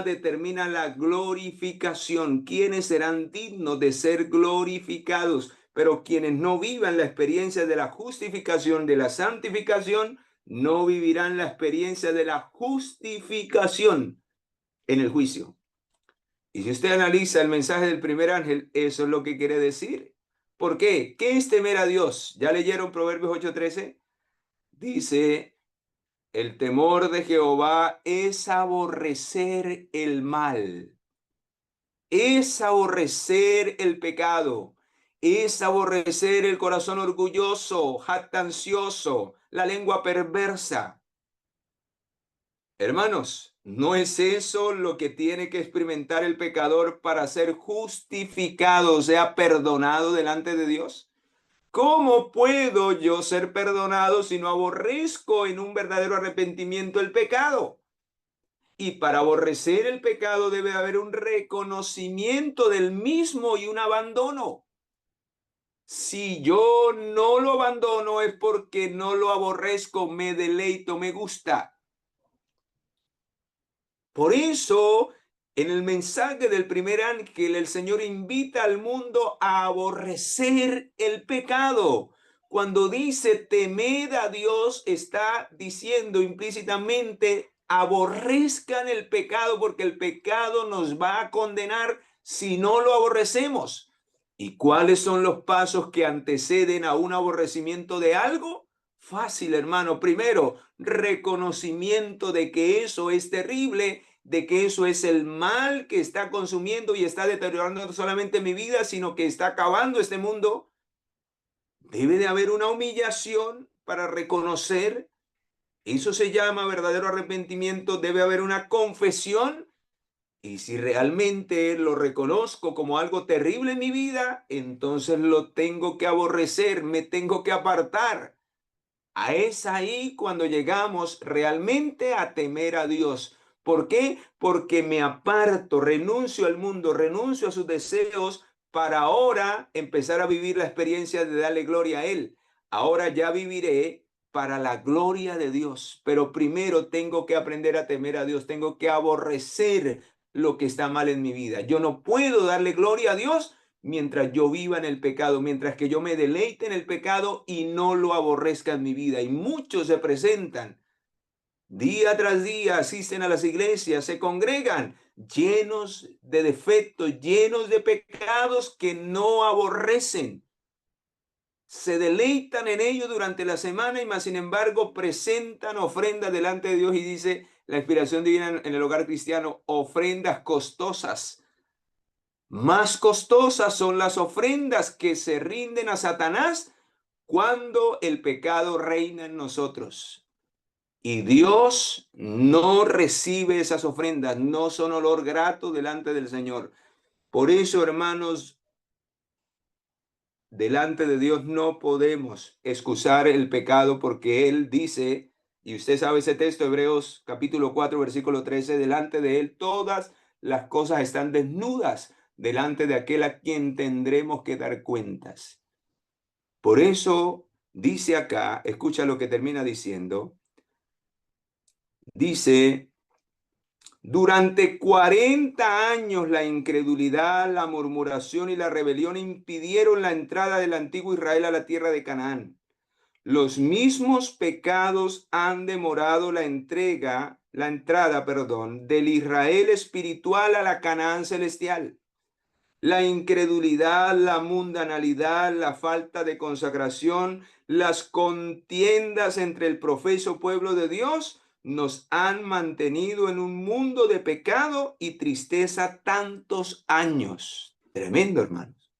[SPEAKER 1] Determina la glorificación. ¿Quiénes serán dignos de ser glorificados? Pero quienes no vivan la experiencia de la justificación, de la santificación, no vivirán la experiencia de la justificación en el juicio. Y si usted analiza el mensaje del primer ángel, eso es lo que quiere decir. ¿Por qué? ¿Qué es temer a Dios? ¿Ya leyeron Proverbios 8:13? Dice, el temor de Jehová es aborrecer el mal, es aborrecer el pecado, es aborrecer el corazón orgulloso, jactancioso, la lengua perversa. Hermanos, ¿no es eso lo que tiene que experimentar el pecador para ser justificado, o sea, perdonado delante de Dios? ¿Cómo puedo yo ser perdonado si no aborrezco en un verdadero arrepentimiento el pecado? Y para aborrecer el pecado debe haber un reconocimiento del mismo y un abandono. Si yo no lo abandono es porque no lo aborrezco, me deleito, me gusta. Por eso, en el mensaje del primer ángel, el Señor invita al mundo a aborrecer el pecado. Cuando dice temed a Dios, está diciendo implícitamente aborrezcan el pecado, porque el pecado nos va a condenar si no lo aborrecemos. ¿Y cuáles son los pasos que anteceden a un aborrecimiento de algo? Fácil, hermano. Primero, reconocimiento de que eso es terrible, de que eso es el mal que está consumiendo y está deteriorando no solamente mi vida, sino que está acabando este mundo. Debe de haber una humillación para reconocer. Eso se llama verdadero arrepentimiento. Debe haber una confesión. Y si realmente lo reconozco como algo terrible en mi vida, entonces lo tengo que aborrecer, me tengo que apartar. Es ahí cuando llegamos realmente a temer a Dios. ¿Por qué? Porque me aparto, renuncio al mundo, renuncio a sus deseos para ahora empezar a vivir la experiencia de darle gloria a Él. Ahora ya viviré para la gloria de Dios, pero primero tengo que aprender a temer a Dios, tengo que aborrecer lo que está mal en mi vida. Yo no puedo darle gloria a Dios mientras yo viva en el pecado, mientras que yo me deleite en el pecado y no lo aborrezca en mi vida. Y muchos se presentan día tras día, asisten a las iglesias, se congregan llenos de defectos, llenos de pecados que no aborrecen. Se deleitan en ello durante la semana y más sin embargo presentan ofrendas delante de Dios y dice la inspiración divina en el hogar cristiano, ofrendas costosas. Más costosas son las ofrendas que se rinden a Satanás cuando el pecado reina en nosotros. Y Dios no recibe esas ofrendas, no son olor grato delante del Señor. Por eso, hermanos, delante de Dios no podemos excusar el pecado porque Él dice, y usted sabe ese texto, Hebreos capítulo 4, versículo 13, delante de Él todas las cosas están desnudas, delante de aquel a quien tendremos que dar cuentas. Por eso dice acá, escucha lo que termina diciendo, dice, durante 40 años la incredulidad, la murmuración y la rebelión impidieron la entrada del antiguo Israel a la tierra de Canaán. Los mismos pecados han demorado la entrada, perdón, del Israel espiritual a la Canaán celestial. La incredulidad, la mundanalidad, la falta de consagración, las contiendas entre el profeso pueblo de Dios nos han mantenido en un mundo de pecado y tristeza tantos años. Tremendo, hermanos.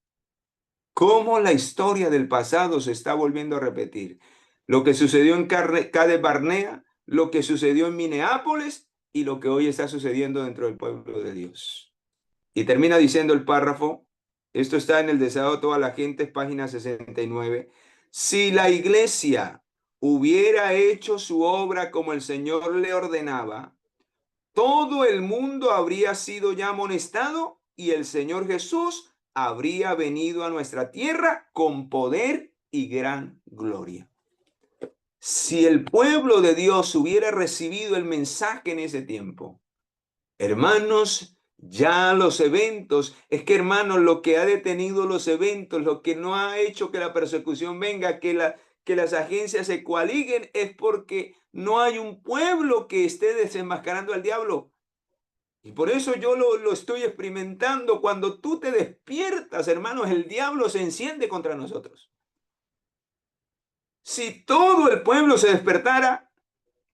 [SPEAKER 1] Cómo la historia del pasado se está volviendo a repetir. Lo que sucedió en Cades Barnea, lo que sucedió en Minneapolis y lo que hoy está sucediendo dentro del pueblo de Dios. Y termina diciendo el párrafo, esto está en el Deseado de toda la gente, página 69. Si la iglesia hubiera hecho su obra como el Señor le ordenaba, todo el mundo habría sido ya amonestado y el Señor Jesús habría venido a nuestra tierra con poder y gran gloria. Si el pueblo de Dios hubiera recibido el mensaje en ese tiempo, hermanos, ya los eventos, es que hermanos, lo que ha detenido los eventos, lo que no ha hecho que la persecución venga, que las agencias se coaliguen, es porque no hay un pueblo que esté desenmascarando al diablo. Y por eso yo lo estoy experimentando. Cuando tú te despiertas, hermanos, el diablo se enciende contra nosotros. Si todo el pueblo se despertara,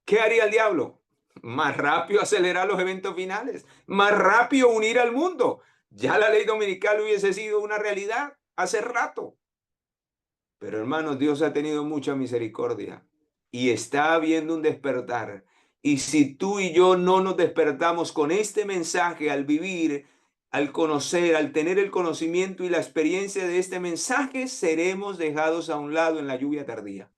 [SPEAKER 1] ¿qué haría el diablo? Más rápido acelerar los eventos finales, más rápido unir al mundo. Ya la ley dominical hubiese sido una realidad hace rato. Pero hermanos, Dios ha tenido mucha misericordia y está habiendo un despertar. Y si tú y yo no nos despertamos con este mensaje al vivir, al conocer, al tener el conocimiento y la experiencia de este mensaje, seremos dejados a un lado en la lluvia tardía.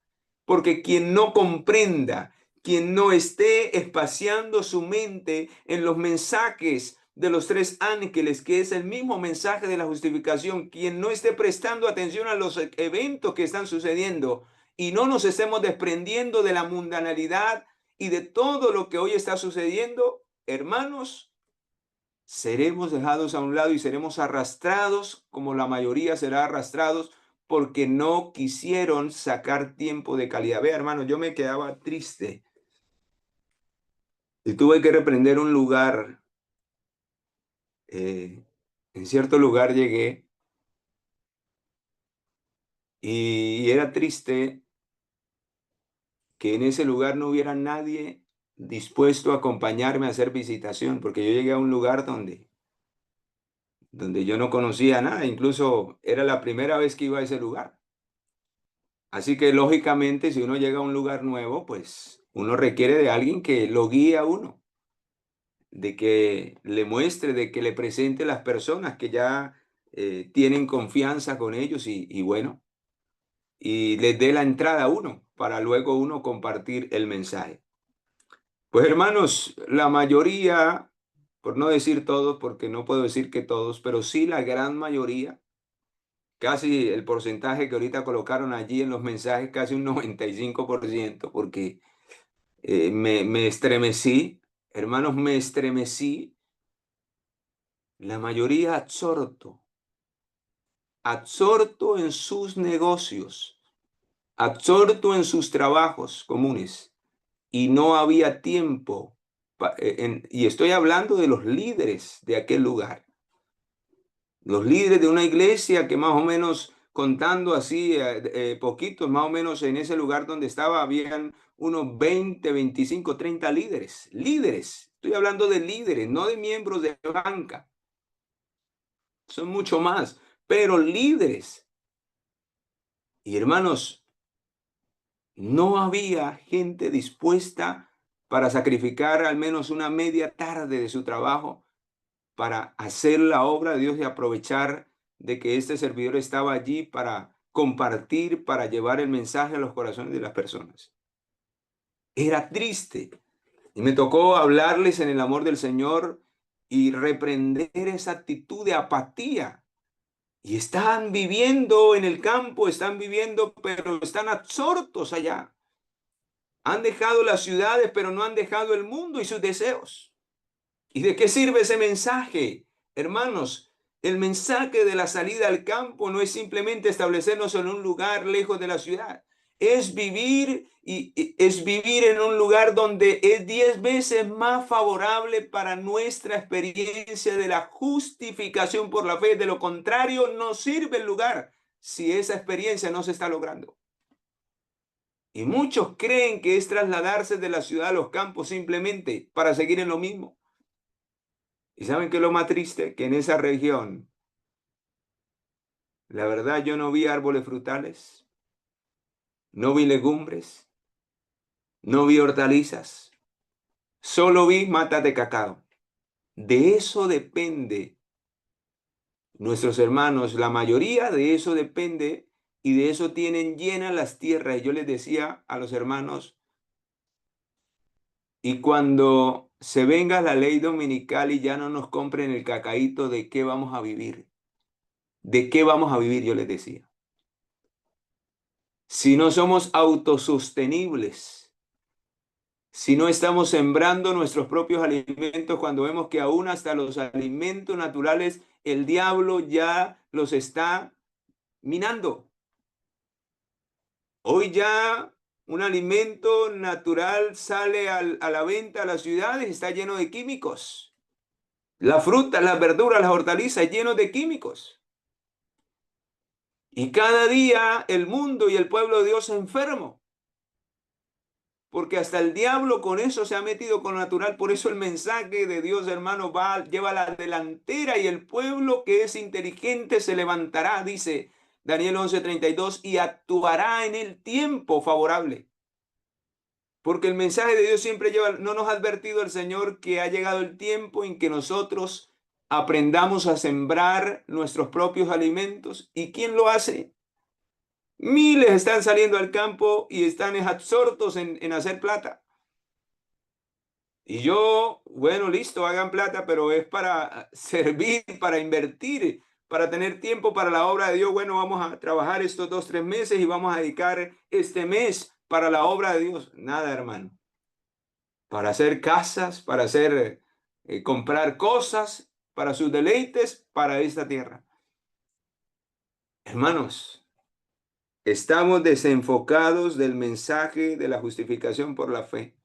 [SPEAKER 1] Porque quien no comprenda, quien no esté espaciando su mente en los mensajes de los tres ángeles, que es el mismo mensaje de la justificación, quien no esté prestando atención a los eventos que están sucediendo y no nos estemos desprendiendo de la mundanalidad y de todo lo que hoy está sucediendo, hermanos, seremos dejados a un lado y seremos arrastrados, como la mayoría será arrastrados, porque no quisieron sacar tiempo de calidad. Vea, hermano, yo me quedaba triste y tuve que reprender un lugar. En cierto lugar llegué Y era triste que en ese lugar no hubiera nadie dispuesto a acompañarme a hacer visitación, porque yo llegué a un lugar donde yo no conocía nada, incluso era la primera vez que iba a ese lugar. Así que lógicamente, si uno llega a un lugar nuevo, pues uno requiere de alguien que lo guíe a uno, de que le muestre, de que le presente las personas que ya tienen confianza con ellos y bueno, y les dé la entrada a uno para luego uno compartir el mensaje. Pues hermanos, la mayoría, por no decir todos, porque no puedo decir que todos, pero sí la gran mayoría, casi el porcentaje que ahorita colocaron allí en los mensajes, casi un 95%, porque me estremecí, hermanos, me estremecí, la mayoría absorto en sus negocios, absorto en sus trabajos comunes, y no había tiempo, y estoy hablando de los líderes de aquel lugar, los líderes de una iglesia que más o menos, contando así, poquitos, más o menos en ese lugar donde estaba, habían unos 20, 25, 30 líderes. Líderes, estoy hablando de líderes, no de miembros de banca, son mucho más, pero líderes. Y hermanos, no había gente dispuesta para sacrificar al menos una media tarde de su trabajo para hacer la obra de Dios y aprovechar de que este servidor estaba allí para compartir, para llevar el mensaje a los corazones de las personas. Era triste y me tocó hablarles en el amor del Señor y reprender esa actitud de apatía. Y están viviendo en el campo, están viviendo, pero están absortos allá. Han dejado las ciudades, pero no han dejado el mundo y sus deseos. ¿Y de qué sirve ese mensaje? Hermanos, el mensaje de la salida al campo no es simplemente establecernos en un lugar lejos de la ciudad. Es vivir es vivir en un lugar donde es 10 veces más favorable para nuestra experiencia de la justificación por la fe. De lo contrario, no sirve el lugar si esa experiencia no se está logrando. Y muchos creen que es trasladarse de la ciudad a los campos simplemente para seguir en lo mismo. ¿Y saben qué es lo más triste? Que en esa región, la verdad, yo no vi árboles frutales, no vi legumbres, no vi hortalizas, solo vi matas de cacao. De eso depende, nuestros hermanos, la mayoría de eso depende y de eso tienen llenas las tierras. Y yo les decía a los hermanos, y cuando se venga la ley dominical y ya no nos compren el cacaíto, ¿de qué vamos a vivir? ¿De qué vamos a vivir? Yo les decía. Si no somos autosostenibles, si no estamos sembrando nuestros propios alimentos, cuando vemos que aún hasta los alimentos naturales el diablo ya los está minando. Hoy ya un alimento natural sale a la venta a las ciudades, está lleno de químicos. La fruta, las verduras, las hortalizas, llenos de químicos. Y cada día el mundo y el pueblo de Dios enfermo. Porque hasta el diablo con eso se ha metido con lo natural. Por eso el mensaje de Dios, hermano, lleva la delantera y el pueblo que es inteligente se levantará, dice Daniel 11:32, y actuará en el tiempo favorable. Porque el mensaje de Dios siempre lleva, no nos ha advertido el Señor que ha llegado el tiempo en que nosotros aprendamos a sembrar nuestros propios alimentos. ¿Y quién lo hace? Miles están saliendo al campo y están absortos en hacer plata. Y yo, bueno, listo, hagan plata, pero es para servir, para invertir, para tener tiempo para la obra de Dios. Bueno, vamos a trabajar estos 2, 3 meses y vamos a dedicar este mes para la obra de Dios. Nada, hermano. Para hacer casas, para hacer, comprar cosas, para sus deleites, para esta tierra. Hermanos, estamos desenfocados del mensaje de la justificación por la fe.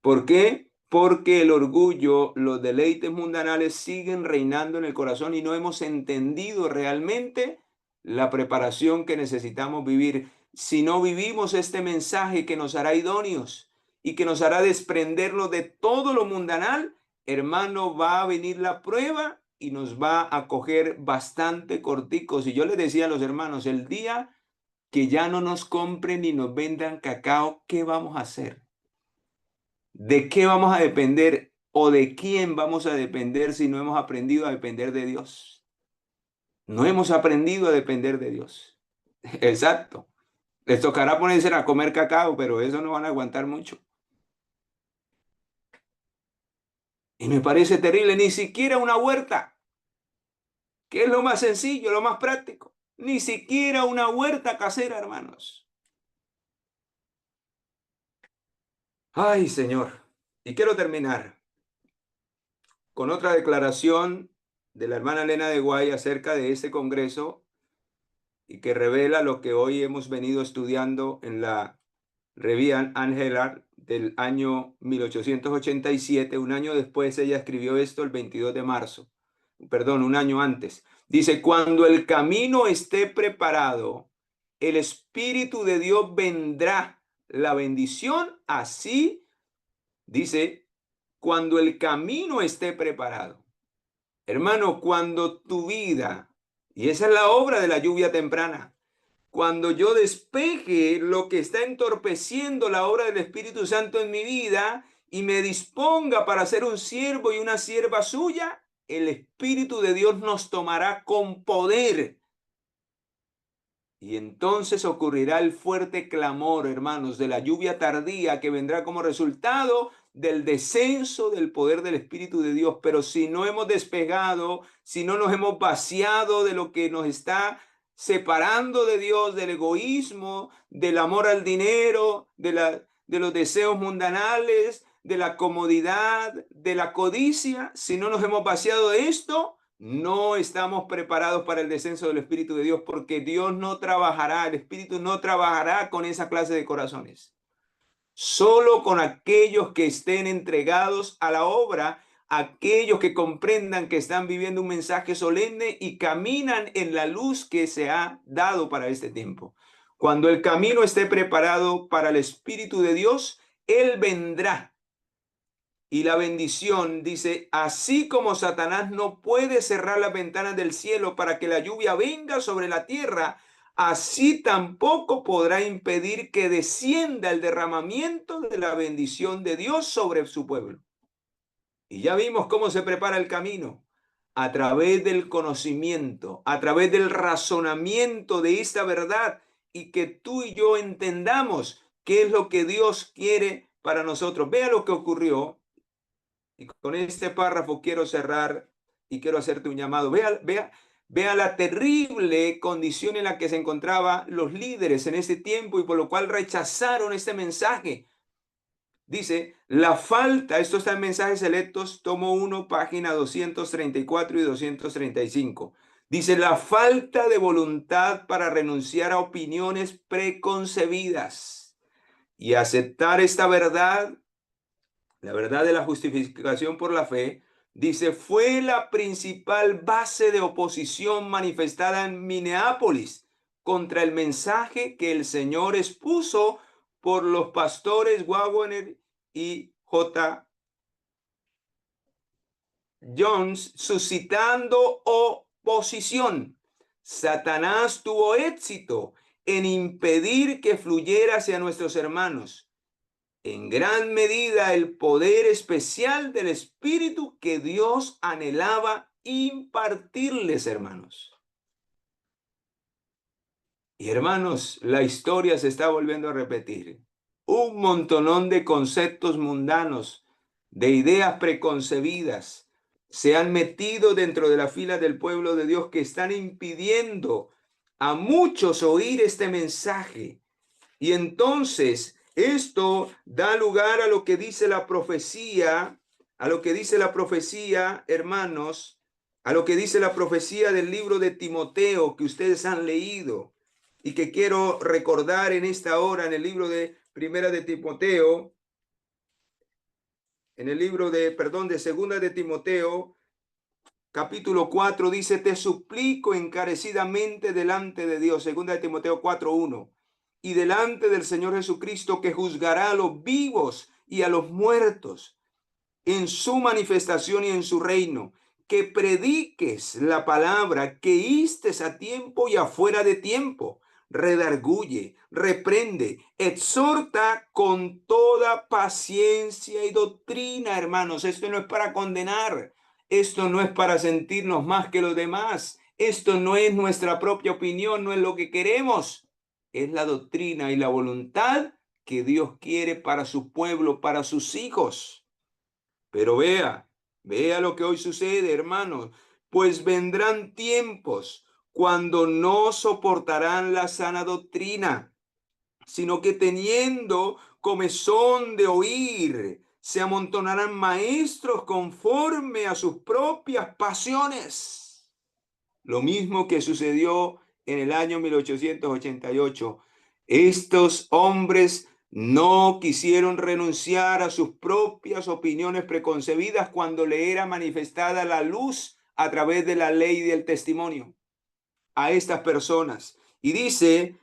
[SPEAKER 1] ¿Por qué? Porque el orgullo, los deleites mundanales siguen reinando en el corazón y no hemos entendido realmente la preparación que necesitamos vivir. Si no vivimos este mensaje que nos hará idóneos y que nos hará desprendernos de todo lo mundanal, hermano, va a venir la prueba y nos va a coger bastante corticos. Y yo les decía a los hermanos, el día que ya no nos compren ni nos vendan cacao, ¿qué vamos a hacer? ¿De qué vamos a depender o de quién vamos a depender si no hemos aprendido a depender de Dios? No hemos aprendido a depender de Dios. Exacto. Les tocará ponerse a comer cacao, pero eso no van a aguantar mucho. Y me parece terrible, ni siquiera una huerta, que es lo más sencillo, lo más práctico. Ni siquiera una huerta casera, hermanos. Ay, Señor. Y quiero terminar con otra declaración de la hermana Elena de Guay acerca de este congreso y que revela lo que hoy hemos venido estudiando en la Revía Angela del año 1887. Un año después ella escribió esto el 22 de marzo, perdón, un año antes. Dice, cuando el camino esté preparado, el Espíritu de Dios vendrá, la bendición, así dice, cuando el camino esté preparado. Hermano, cuando tu vida, y esa es la obra de la lluvia temprana, cuando yo despeje lo que está entorpeciendo la obra del Espíritu Santo en mi vida y me disponga para ser un siervo y una sierva suya, el Espíritu de Dios nos tomará con poder. Y entonces ocurrirá el fuerte clamor, hermanos, de la lluvia tardía que vendrá como resultado del descenso del poder del Espíritu de Dios. Pero si no hemos despegado, si no nos hemos vaciado de lo que nos está separando de Dios, del egoísmo, del amor al dinero, de los deseos mundanales, de la comodidad, de la codicia, si no nos hemos vaciado de esto, no estamos preparados para el descenso del Espíritu de Dios, porque Dios no trabajará, el Espíritu no trabajará con esa clase de corazones. Solo con aquellos que estén entregados a la obra, aquellos que comprendan que están viviendo un mensaje solemne y caminan en la luz que se ha dado para este tiempo. Cuando el camino esté preparado para el Espíritu de Dios, Él vendrá. Y la bendición dice, así como Satanás no puede cerrar las ventanas del cielo para que la lluvia venga sobre la tierra, así tampoco podrá impedir que descienda el derramamiento de la bendición de Dios sobre su pueblo. Y ya vimos cómo se prepara el camino, a través del conocimiento, a través del razonamiento de esta verdad y que tú y yo entendamos qué es lo que Dios quiere para nosotros. Vea lo que ocurrió. Y con este párrafo quiero cerrar y quiero hacerte un llamado. Vea la terrible condición en la que se encontraban los líderes en ese tiempo y por lo cual rechazaron este mensaje. Dice, la falta, esto está en Mensajes Selectos, tomo 1, página 234 y 235. Dice, la falta de voluntad para renunciar a opiniones preconcebidas y aceptar esta verdad, la verdad de la justificación por la fe, dice, fue la principal base de oposición manifestada en Minneapolis contra el mensaje que el Señor expuso por los pastores Waggoner y J. Jones, suscitando oposición. Satanás tuvo éxito en impedir que fluyera hacia nuestros hermanos en gran medida el poder especial del Espíritu que Dios anhelaba impartirles, hermanos. Y hermanos, la historia se está volviendo a repetir. Un montonón de conceptos mundanos, de ideas preconcebidas, se han metido dentro de la fila del pueblo de Dios que están impidiendo a muchos oír este mensaje. Y entonces esto da lugar a lo que dice la profecía, a lo que dice la profecía, hermanos, a lo que dice la profecía del libro de Timoteo que ustedes han leído y que quiero recordar en esta hora en el libro de Primera de Timoteo, en el libro de, perdón, de Segunda de Timoteo, capítulo 4 dice, te suplico encarecidamente delante de Dios, 2 Timoteo 4:1, y delante del Señor Jesucristo, que juzgará a los vivos y a los muertos en su manifestación y en su reino, que prediques la palabra, que istes a tiempo y afuera de tiempo, redarguye, reprende, exhorta con toda paciencia y doctrina, hermanos. Esto no es para condenar, esto no es para sentirnos más que los demás, esto no es nuestra propia opinión, no es lo que queremos, es la doctrina y la voluntad que Dios quiere para su pueblo, para sus hijos. Pero vea lo que hoy sucede, hermanos, pues vendrán tiempos cuando no soportarán la sana doctrina, sino que teniendo comezón de oír, se amontonarán maestros conforme a sus propias pasiones. Lo mismo que sucedió en el año 1888. Estos hombres no quisieron renunciar a sus propias opiniones preconcebidas cuando le era manifestada la luz a través de la ley y del testimonio a estas personas. Y dice,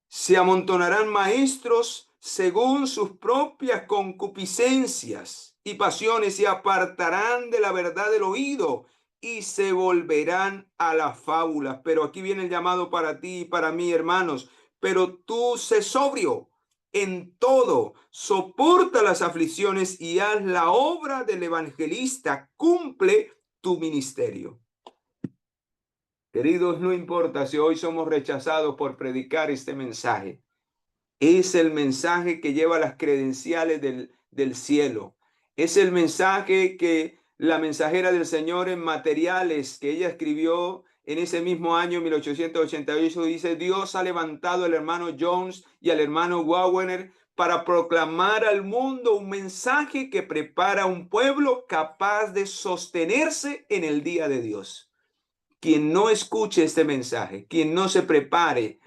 [SPEAKER 1] se amontonarán maestros según sus propias concupiscencias y pasiones, y apartarán de la verdad del oído y se volverán a las fábulas. Pero aquí viene el llamado para ti y para mí, hermanos. Pero tú sé sobrio en todo, soporta las aflicciones y haz la obra del evangelista, cumple tu ministerio. Queridos, no importa si hoy somos rechazados por predicar este mensaje. Es el mensaje que lleva las credenciales del cielo. Es el mensaje que la mensajera del Señor en materiales que ella escribió en ese mismo año 1888 dice, Dios ha levantado al hermano Jones y al hermano Wagner para proclamar al mundo un mensaje que prepara a un pueblo capaz de sostenerse en el día de Dios. Quien no escuche este mensaje, quien no se prepare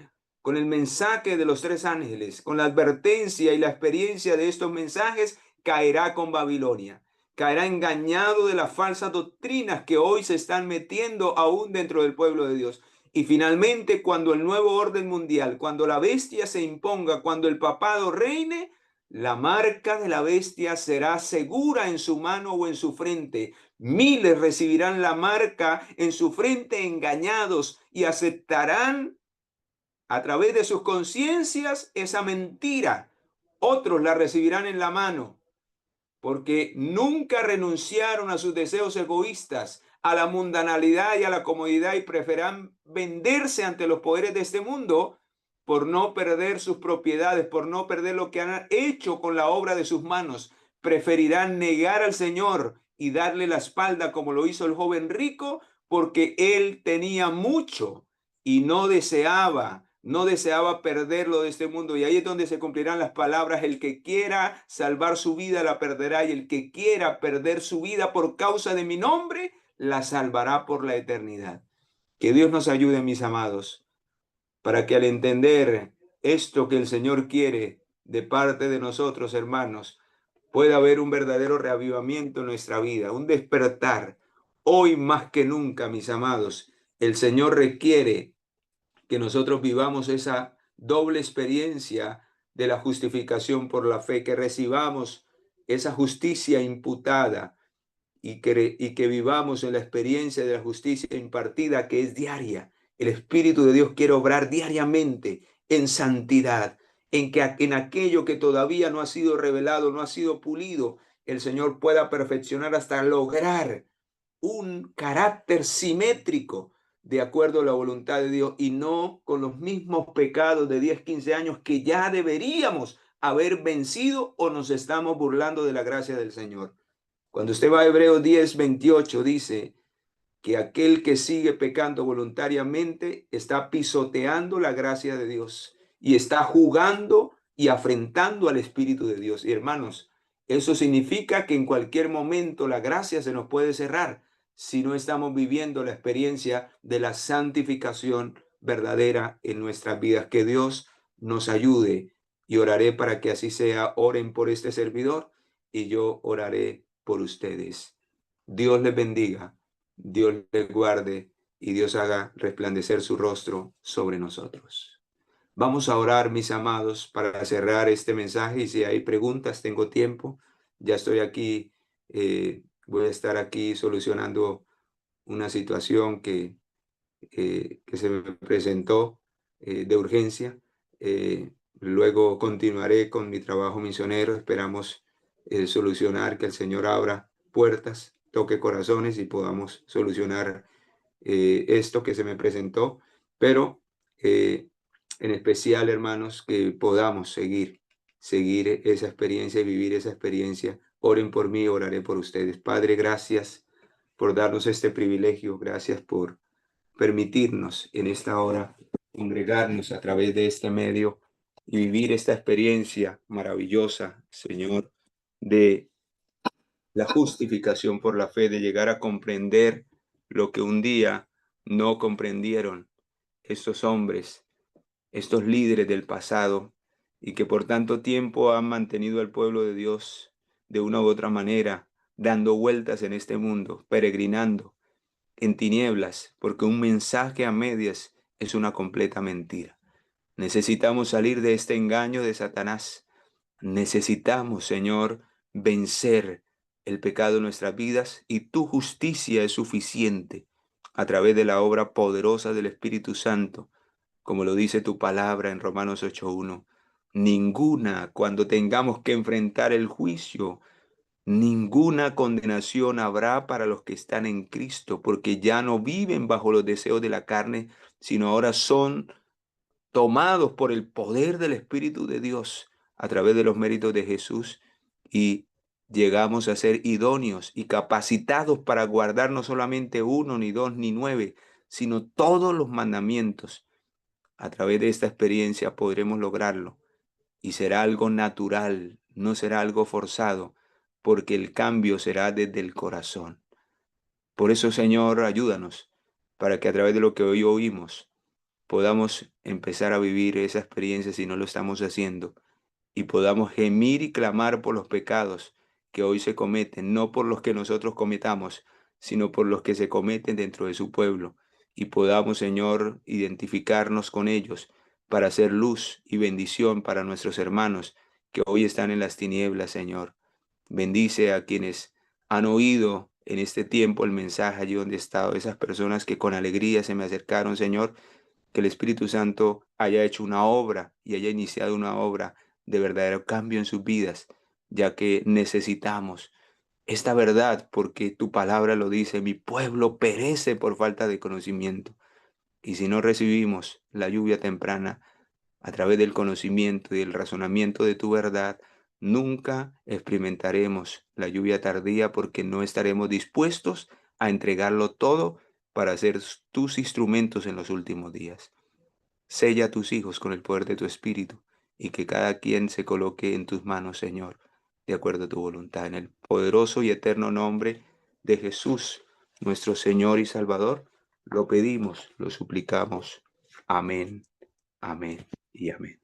[SPEAKER 1] con el mensaje de los tres ángeles, con la advertencia y la experiencia de estos mensajes, caerá con Babilonia, caerá engañado de las falsas doctrinas que hoy se están metiendo aún dentro del pueblo de Dios. Y finalmente, cuando el nuevo orden mundial, cuando la bestia se imponga, cuando el papado reine, la marca de la bestia será segura en su mano o en su frente. Miles recibirán la marca en su frente engañados y aceptarán a través de sus conciencias esa mentira. Otros la recibirán en la mano porque nunca renunciaron a sus deseos egoístas, a la mundanalidad y a la comodidad, y preferirán venderse ante los poderes de este mundo por no perder sus propiedades, por no perder lo que han hecho con la obra de sus manos. Preferirán negar al Señor y darle la espalda como lo hizo el joven rico, porque él tenía mucho y no deseaba perderlo de este mundo. Y ahí es donde se cumplirán las palabras, el que quiera salvar su vida la perderá, y el que quiera perder su vida por causa de mi nombre, la salvará por la eternidad. Que Dios nos ayude, mis amados, para que al entender esto que el Señor quiere de parte de nosotros, hermanos, pueda haber un verdadero reavivamiento en nuestra vida, un despertar. Hoy más que nunca, mis amados, el Señor requiere que nosotros vivamos esa doble experiencia de la justificación por la fe, que recibamos esa justicia imputada y que vivamos en la experiencia de la justicia impartida, que es diaria. El Espíritu de Dios quiere obrar diariamente en santidad, en aquello que todavía no ha sido revelado, no ha sido pulido, el Señor pueda perfeccionar hasta lograr un carácter simétrico de acuerdo a la voluntad de Dios, y no con los mismos pecados de 10, 15 años que ya deberíamos haber vencido, o nos estamos burlando de la gracia del Señor. Cuando usted va a Hebreos 10:28 dice que aquel que sigue pecando voluntariamente está pisoteando la gracia de Dios y está jugando y afrentando al Espíritu de Dios. Y hermanos, eso significa que en cualquier momento la gracia se nos puede cerrar si no estamos viviendo la experiencia de la santificación verdadera en nuestras vidas. Que Dios nos ayude, y oraré para que así sea. Oren por este servidor y yo oraré por ustedes. Dios les bendiga Dios les guarde y Dios haga resplandecer su rostro sobre nosotros. Vamos a orar, mis amados, para cerrar este mensaje, y si hay preguntas, tengo tiempo. Ya estoy aquí, voy a estar aquí solucionando una situación que se me presentó de urgencia. Luego continuaré con mi trabajo misionero. Esperamos solucionar, que el Señor abra puertas, toque corazones y podamos solucionar esto que se me presentó. Pero en especial, hermanos, que podamos seguir esa experiencia y vivir esa experiencia. Oren por mí, oraré por ustedes. Padre, gracias por darnos este privilegio. Gracias por permitirnos en esta hora congregarnos a través de este medio y vivir esta experiencia maravillosa, Señor, de la justificación por la fe, de llegar a comprender lo que un día no comprendieron estos hombres, estos líderes del pasado, y que por tanto tiempo han mantenido al pueblo de Dios de una u otra manera, dando vueltas en este mundo, peregrinando en tinieblas, porque un mensaje a medias es una completa mentira. Necesitamos salir de este engaño de Satanás. Necesitamos, Señor, vencer el pecado en nuestras vidas, y tu justicia es suficiente a través de la obra poderosa del Espíritu Santo, como lo dice tu palabra en Romanos 8:1. Ninguna, cuando tengamos que enfrentar el juicio, ninguna condenación habrá para los que están en Cristo, porque ya no viven bajo los deseos de la carne, sino ahora son tomados por el poder del Espíritu de Dios a través de los méritos de Jesús, y llegamos a ser idóneos y capacitados para guardar no solamente uno, ni dos, ni nueve, sino todos los mandamientos. A través de esta experiencia podremos lograrlo, y será algo natural, no será algo forzado, porque el cambio será desde el corazón. Por eso, Señor, ayúdanos para que a través de lo que hoy oímos podamos empezar a vivir esa experiencia si no lo estamos haciendo, y podamos gemir y clamar por los pecados que hoy se cometen, no por los que nosotros cometamos, sino por los que se cometen dentro de su pueblo, y podamos, Señor, identificarnos con ellos para hacer luz y bendición para nuestros hermanos que hoy están en las tinieblas, Señor. Bendice a quienes han oído en este tiempo el mensaje allí donde he estado, esas personas que con alegría se me acercaron, Señor, que el Espíritu Santo haya hecho una obra y haya iniciado una obra de verdadero cambio en sus vidas, ya que necesitamos esta verdad, porque tu palabra lo dice: mi pueblo perece por falta de conocimiento. Y si no recibimos la lluvia temprana a través del conocimiento y el razonamiento de tu verdad, nunca experimentaremos la lluvia tardía, porque no estaremos dispuestos a entregarlo todo para ser tus instrumentos en los últimos días. Sella a tus hijos con el poder de tu Espíritu, y que cada quien se coloque en tus manos, Señor, de acuerdo a tu voluntad. En el poderoso y eterno nombre de Jesús, nuestro Señor y Salvador, lo pedimos, lo suplicamos. Amén, amén y amén.